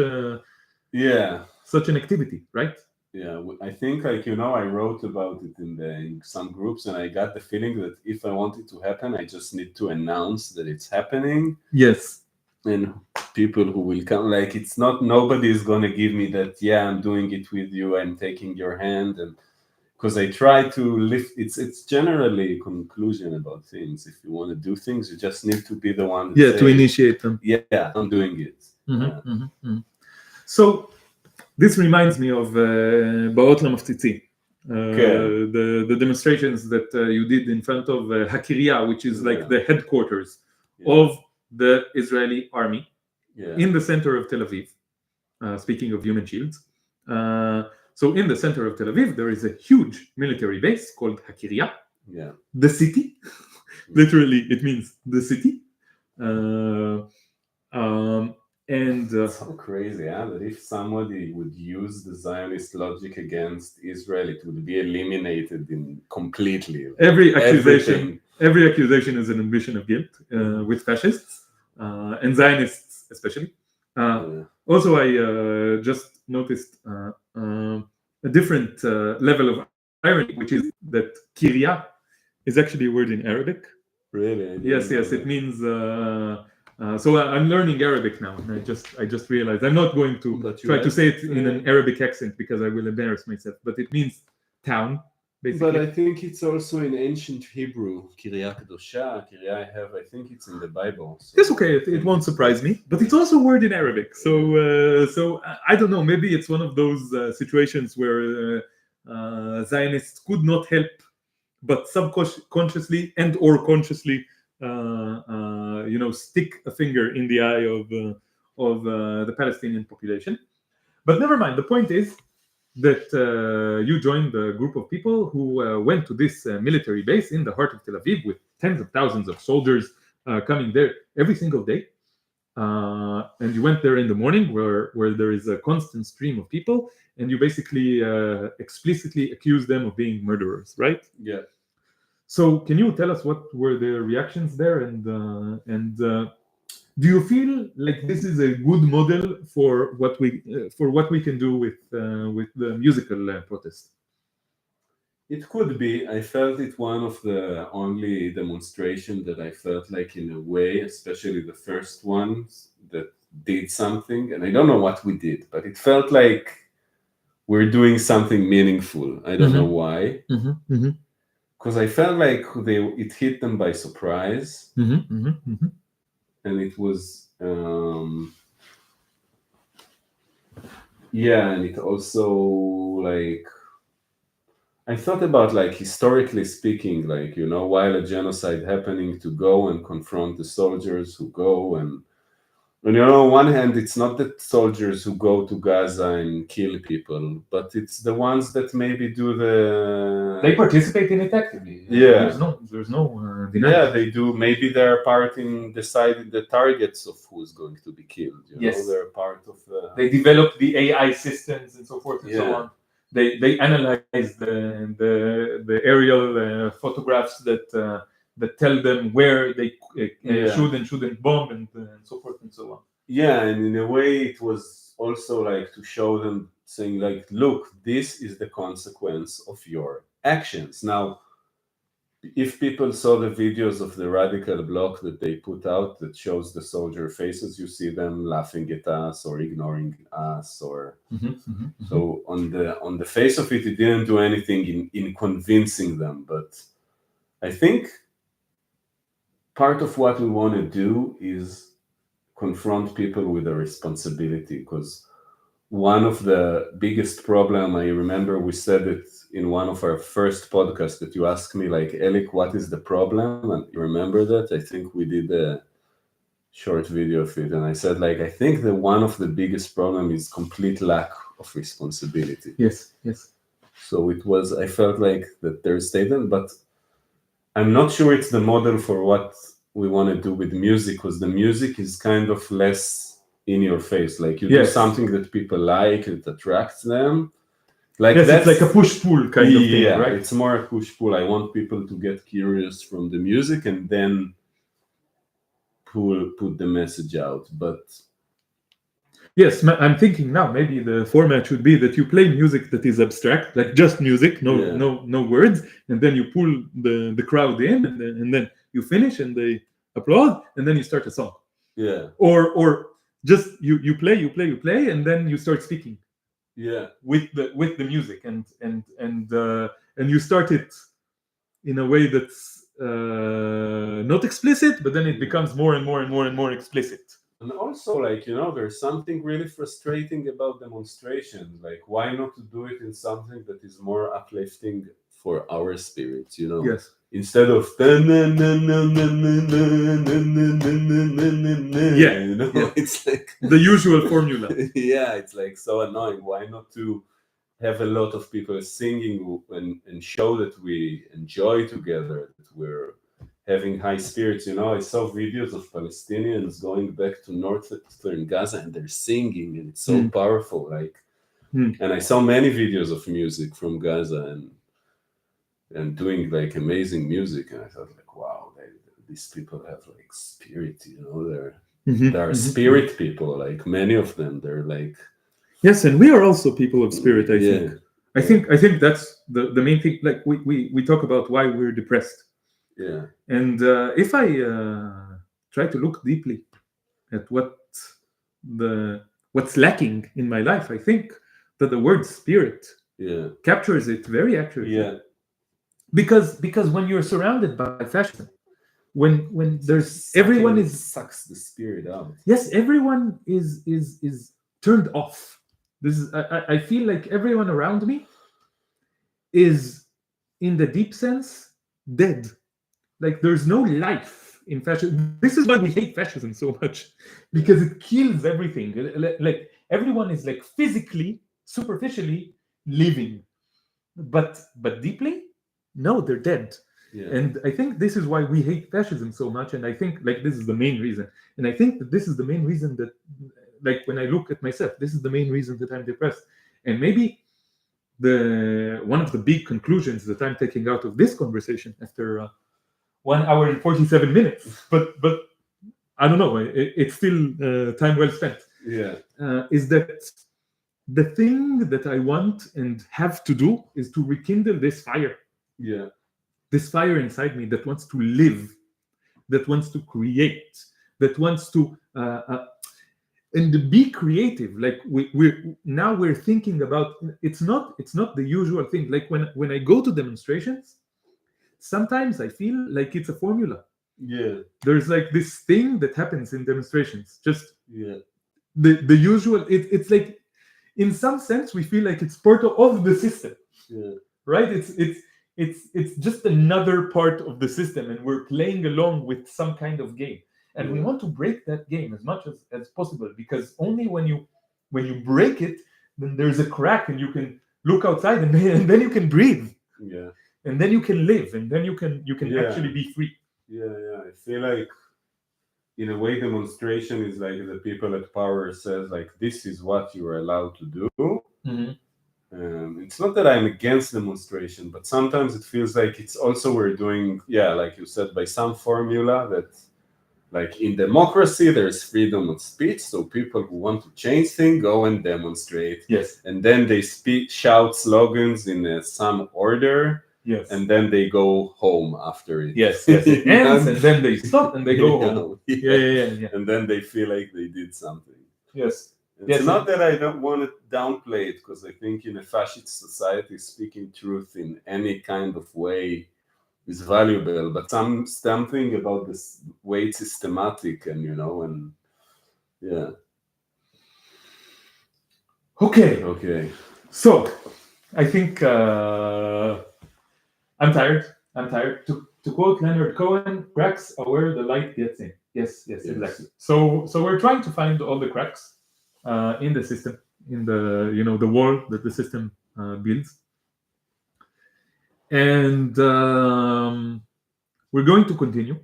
an activity, right? Yeah, I think I wrote about it in some groups, and I got the feeling that if I want it to happen, I just need to announce that it's happening. Yes. And people who will come, like, it's not, nobody is going to give me that, yeah, I'm doing it with you, I'm taking your hand, and because I try to lift, it's generally a conclusion about things. If you want to do things, you just need to be the one that to initiate them. Yeah, I'm doing it. So this reminds me of Ba'ot Lamaftzitzi, the demonstrations that you did in front of Hakiria, which is like the headquarters of the Israeli army in the center of Tel Aviv. Speaking of human shields. So in the center of Tel Aviv, there is a huge military base called Hakiria, the city. Literally, it means the city. And so crazy, that if somebody would use the Zionist logic against Israel, it would be eliminated completely. Every accusation is an admission of guilt with fascists and Zionists especially. Also, I just noticed a different level of irony, which is that Kiria is actually a word in Arabic. Really? Yes, it means. So I'm learning Arabic now, and I just realized I'm not going to try to say it in an Arabic accent because I will embarrass myself. But it means town, basically. But I think it's also in ancient Hebrew, Kiria Kedosha, Kiria I think it's in the Bible. So it's okay, it won't surprise me. But it's also a word in Arabic. So I don't know, maybe it's one of those situations where Zionists could not help but subconsciously and or consciously stick a finger in the eye of the Palestinian population. But never mind. The point is that you joined a group of people who went to this military base in the heart of Tel Aviv with tens of thousands of soldiers coming there every single day. And you went there in the morning where there is a constant stream of people, and you basically explicitly accuse them of being murderers, right? Yeah. So can you tell us what were the reactions there, and do you feel like this is a good model for what we can do with the musical protest? It could be. I felt it one of the only demonstration that I felt like, in a way, especially the first ones, that did something. And I don't know what we did, but it felt like we're doing something meaningful. I don't know why. Because I felt like it hit them by surprise. And it was, and it also, like, I thought about, like, historically speaking, like, while a genocide happening, to go and confront the soldiers who go and on one hand, it's not the soldiers who go to Gaza and kill people, but it's the ones that maybe They participate in it actively. Yeah. There's no denying. Yeah, they do. Maybe they're part in deciding the targets of who's going to be killed. Yes. They're part of They develop the AI systems and so forth and so on. They analyze the aerial photographs that tell them where they should and shouldn't bomb and so forth and so on. Yeah, and in a way it was also like to show them, saying like, look, this is the consequence of your actions. Now, if people saw the videos of the radical bloc that they put out that shows the soldier faces, you see them laughing at us or ignoring us, or so on the face of it, it didn't do anything in convincing them. But I think part of what we want to do is confront people with a responsibility, because one of the biggest problem, I remember we said it in one of our first podcasts, that you asked me, like, Elik, what is the problem? And you remember that? I think we did a short video of it. And I said, like, I think that one of the biggest problem is complete lack of responsibility. Yes. So it was, I felt like that their statement, but I'm not sure it's the model for what we want to do with music, because the music is kind of less in your face. Like you do something that people like, it attracts them. Like yes, that's it's like a push-pull kind of thing, right? It's more a push-pull. I want people to get curious from the music and then put the message out. But yes, I'm thinking now maybe the format should be that you play music that is abstract, like just music, no words, and then you pull the crowd in, and then you finish and they applaud, and then you start a song. Yeah. Or just you play, and then you start speaking. Yeah. With the music, and you start it in a way that's not explicit, but then it becomes more and more and more and more explicit. And also, like, there's something really frustrating about demonstrations. Like, why not to do it in something that is more uplifting for our spirits, Yes. Instead of it's like the usual formula. Yeah, it's like so annoying. Why not to have a lot of people singing and show that we enjoy together, that we're having high spirits. I saw videos of Palestinians going back to northern Gaza and they're singing, and it's so powerful. Like, and I saw many videos of music from Gaza and doing like amazing music, and I thought like, wow, these people have like spirit. They're spirit people. Like many of them, they're like. Yes, and we are also people of spirit. I think that's the main thing. Like we talk about why we're depressed. Yeah. And if I try to look deeply at what's lacking in my life, I think that the word spirit captures it very accurately. Yeah. Because when you're surrounded by fascism, when there's everyone sucks the spirit out. Yes, everyone is turned off. This is I feel like everyone around me is, in the deep sense, dead. Like there's no life in fascism. This is why we hate fascism so much, because it kills everything. Like everyone is like physically, superficially living, but deeply, no, they're dead. Yeah. And I think this is why we hate fascism so much. And I think like this is the main reason. And I think that this is the main reason that, like when I look at myself, this is the main reason that I'm depressed. And maybe one of the big conclusions that I'm taking out of this conversation after 1 hour and 47 minutes, but I don't know, it's still time well spent. Yeah. Is that the thing that I want and have to do is to rekindle this fire. Yeah. This fire inside me that wants to live, that wants to create, that wants to and be creative. Like we're thinking about, it's not the usual thing. Like when I go to demonstrations, sometimes I feel like it's a formula. Yeah. There's like this thing that happens in demonstrations. Just the usual. It's like, in some sense, we feel like it's part of the system. Yeah. Right? It's just another part of the system, and we're playing along with some kind of game. And we want to break that game as much as possible, because only when you break it, then there's a crack and you can look outside, and then you can breathe. Yeah. And then you can live, and then you can actually be free. Yeah. I feel like, in a way, demonstration is like the people at power says, like, this is what you are allowed to do. It's not that I'm against demonstration, but sometimes it feels like it's also we're doing, like you said, by some formula that, like in democracy, there's freedom of speech. So people who want to change things go and demonstrate. Yes. And then they shout slogans in some order. Yes. And then they go home after it. Yes. It ends, and then they stop and they go home. Yeah. And then they feel like they did something. Yes. It's not that I don't want to downplay it, because I think in a fascist society, speaking truth in any kind of way is valuable. But something about this way it's systematic, and Okay. So, I think I'm tired. To quote Leonard Cohen, cracks are where the light gets in. Yes, exactly. So we're trying to find all the cracks in the system, in the the wall that the system builds. And we're going to continue.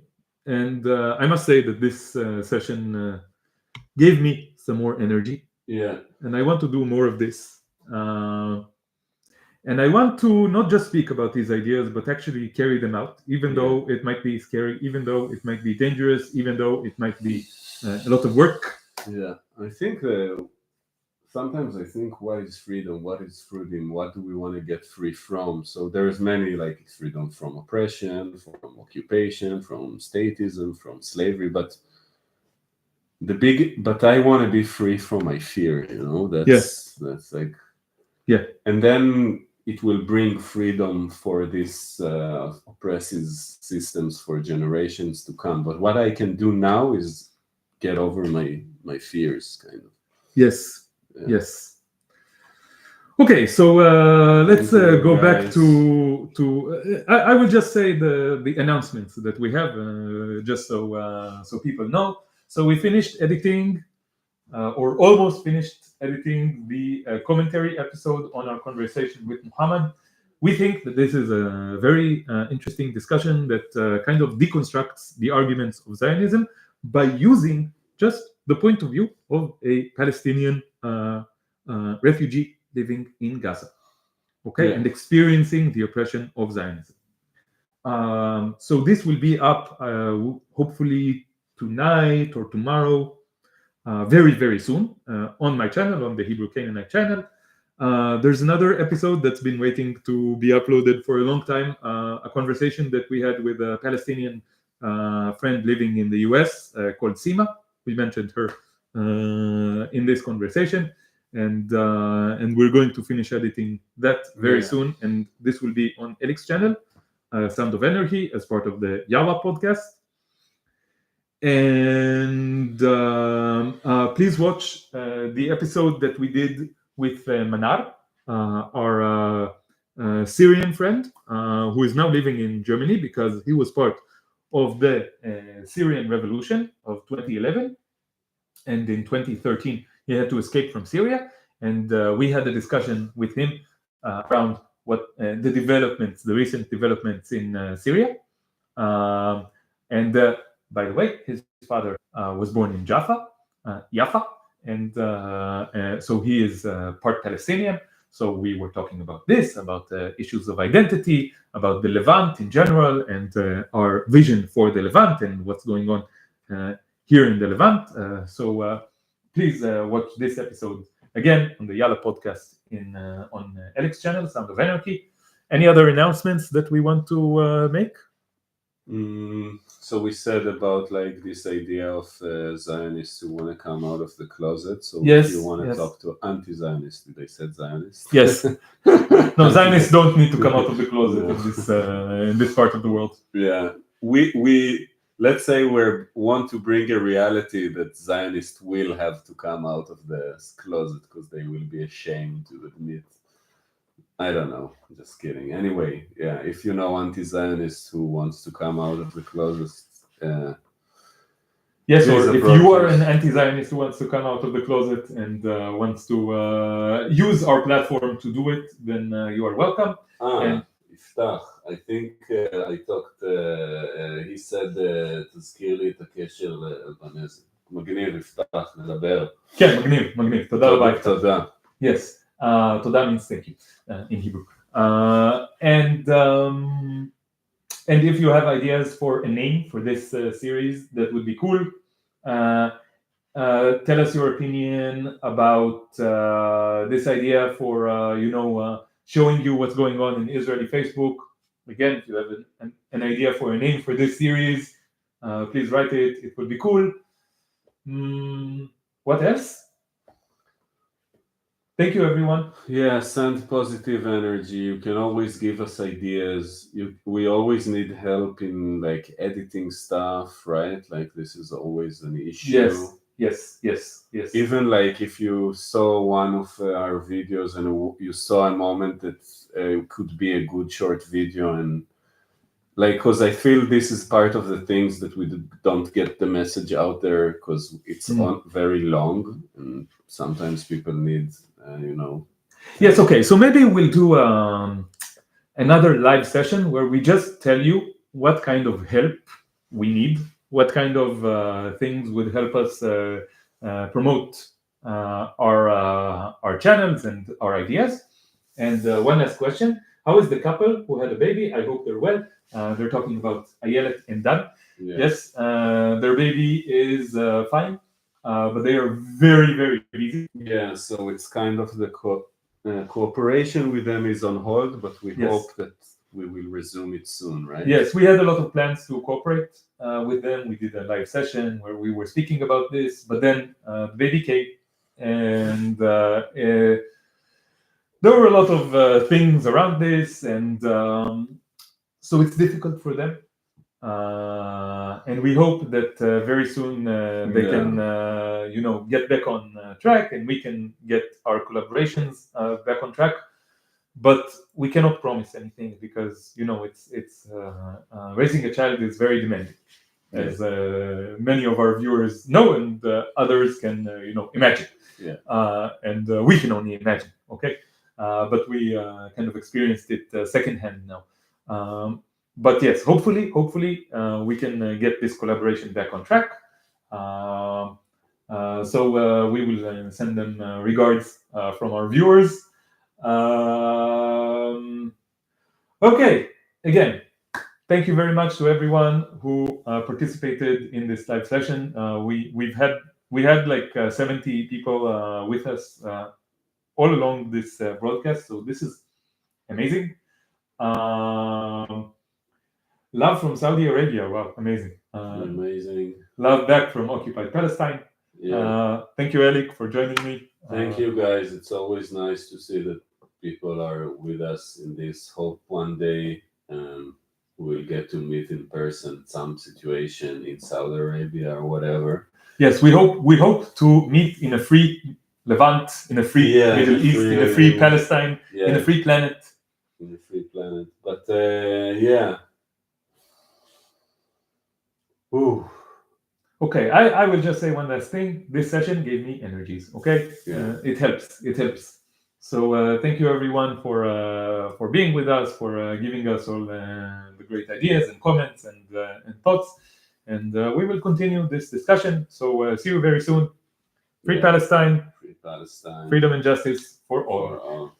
And I must say that this session gave me some more energy, Yeah. and I want to do more of this. And I want to not just speak about these ideas, but actually carry them out, even though it might be scary, even though it might be dangerous, even though it might be a lot of work. Yeah. I think sometimes I think, what is freedom? What is freedom? What do we want to get free from? So there's many, like, freedom from oppression, from occupation, from statism, from slavery, but I want to be free from my fear, that's like, Yeah. and then it will bring freedom for these oppressive systems for generations to come. But what I can do now is get over my fears, kind of. Yes. Yes. Okay, so let's go back to. I will just say the announcements that we have, just so people know. So we finished editing, or almost finished editing the commentary episode on our conversation with Muhammad. We think that this is a very interesting discussion that kind of deconstructs the arguments of Zionism by using just the point of view of a Palestinian refugee living in Gaza, okay, and experiencing the oppression of Zionism. So this will be up hopefully tonight or tomorrow, very, very soon, on my channel, on the Hebrew Canaanite channel. There's another episode that's been waiting to be uploaded for a long time, a conversation that we had with a Palestinian friend living in the US called Sima. We mentioned her in this conversation, and we're going to finish editing that very soon, and this will be on Elik's channel, Sound of Anarchy, as part of the Yawa podcast. And please watch the episode that we did with Manar, our Syrian friend, who is now living in Germany because he was part of the Syrian revolution of 2011. And in 2013, he had to escape from Syria. And we had a discussion with him around what the developments, the recent developments in Syria. And by the way, his father was born in Jaffa, and so he is part Palestinian. So we were talking about this, about issues of identity, about the Levant in general, and our vision for the Levant and what's going on here in the Levant. So please watch this episode again on the Yalla podcast on Elik's channel, Sound of Anarchy. Any other announcements that we want to make? So we said about, like, this idea of Zionists who want to come out of the closet. So Yes, if you want to yes. talk to anti-Zionists, they said Zionists. Yes. No, Zionists don't need to come out of the closet in this part of the world. Yeah, we let's say we want to bring a reality that Zionists will have to come out of the closet because they will be ashamed to admit. I don't know, just kidding. Anyway, yeah, if you know anti-Zionists who wants to come out of the closet, yes, please or if approach you are us. an anti-Zionist who wants to come out of the closet and wants to use our platform to do it, then you are welcome. And יפתח, I think I talked, he said, תזכיר לי את הקשר לאלבנזי. מגניב, יפתח, נדבר. כן, מגניב. תודה רבה, יפתח. תודה. Yes, תודה means thank you in Hebrew. And if you have ideas for a name for this series, that would be cool. Tell us your opinion about this idea for, showing you what's going on in Israeli Facebook. Again, if you have an idea for a name for this series, please write it. It would be cool. What else? Thank you, everyone. Yeah, send positive energy. You can always give us ideas. We always need help in, like, editing stuff, right? Like, this is always an issue. Yes. Even, like, if you saw one of our videos and you saw a moment that could be a good short video, and, like, because I feel this is part of the things that we don't get the message out there because it's very long, and sometimes people need, Yes, okay. So maybe we'll do another live session where we just tell you what kind of help we need, what kind of things would help us promote our channels and our ideas. And one last question: how is the couple who had a baby? I hope they're well. They're talking about Elik and Dan. Yeah. Yes, their baby is fine, but they are very, very busy. Yeah, so it's kind of the cooperation with them is on hold, but we Yes. hope that we will resume it soon, right? Yes, we had a lot of plans to cooperate with them. We did a live session where we were speaking about this, but then the baby came, and there were a lot of things around this, and so it's difficult for them. And we hope that very soon they can, get back on track, and we can get our collaborations back on track. But we cannot promise anything because it's raising a child is very demanding, as many of our viewers know, and others can imagine. Yeah. And we can only imagine. Okay, but we kind of experienced it secondhand now. But yes, hopefully, we can get this collaboration back on track. So we will send them regards from our viewers. Okay, again, thank you very much to everyone who participated in this live session. We had like 70 people with us all along this broadcast, so this is amazing. Love from Saudi Arabia, wow, amazing. Amazing. Love back from occupied Palestine. Yeah. Thank you, Elik, for joining me. Thank you, guys. It's always nice to see that people are with us in this. Hope one day we'll get to meet in person some situation in Saudi Arabia or whatever. Yes, we hope to meet in a free Levant, in a free Middle East, in a free Palestine, in a free planet. In a free planet. But yeah. Ooh. Okay, I will just say one last thing. This session gave me energies. Okay, it helps. It helps. So thank you everyone for being with us, for giving us all the great ideas and comments and thoughts, and we will continue this discussion. So see you very soon. Free Palestine. Free Palestine. Freedom and justice for all.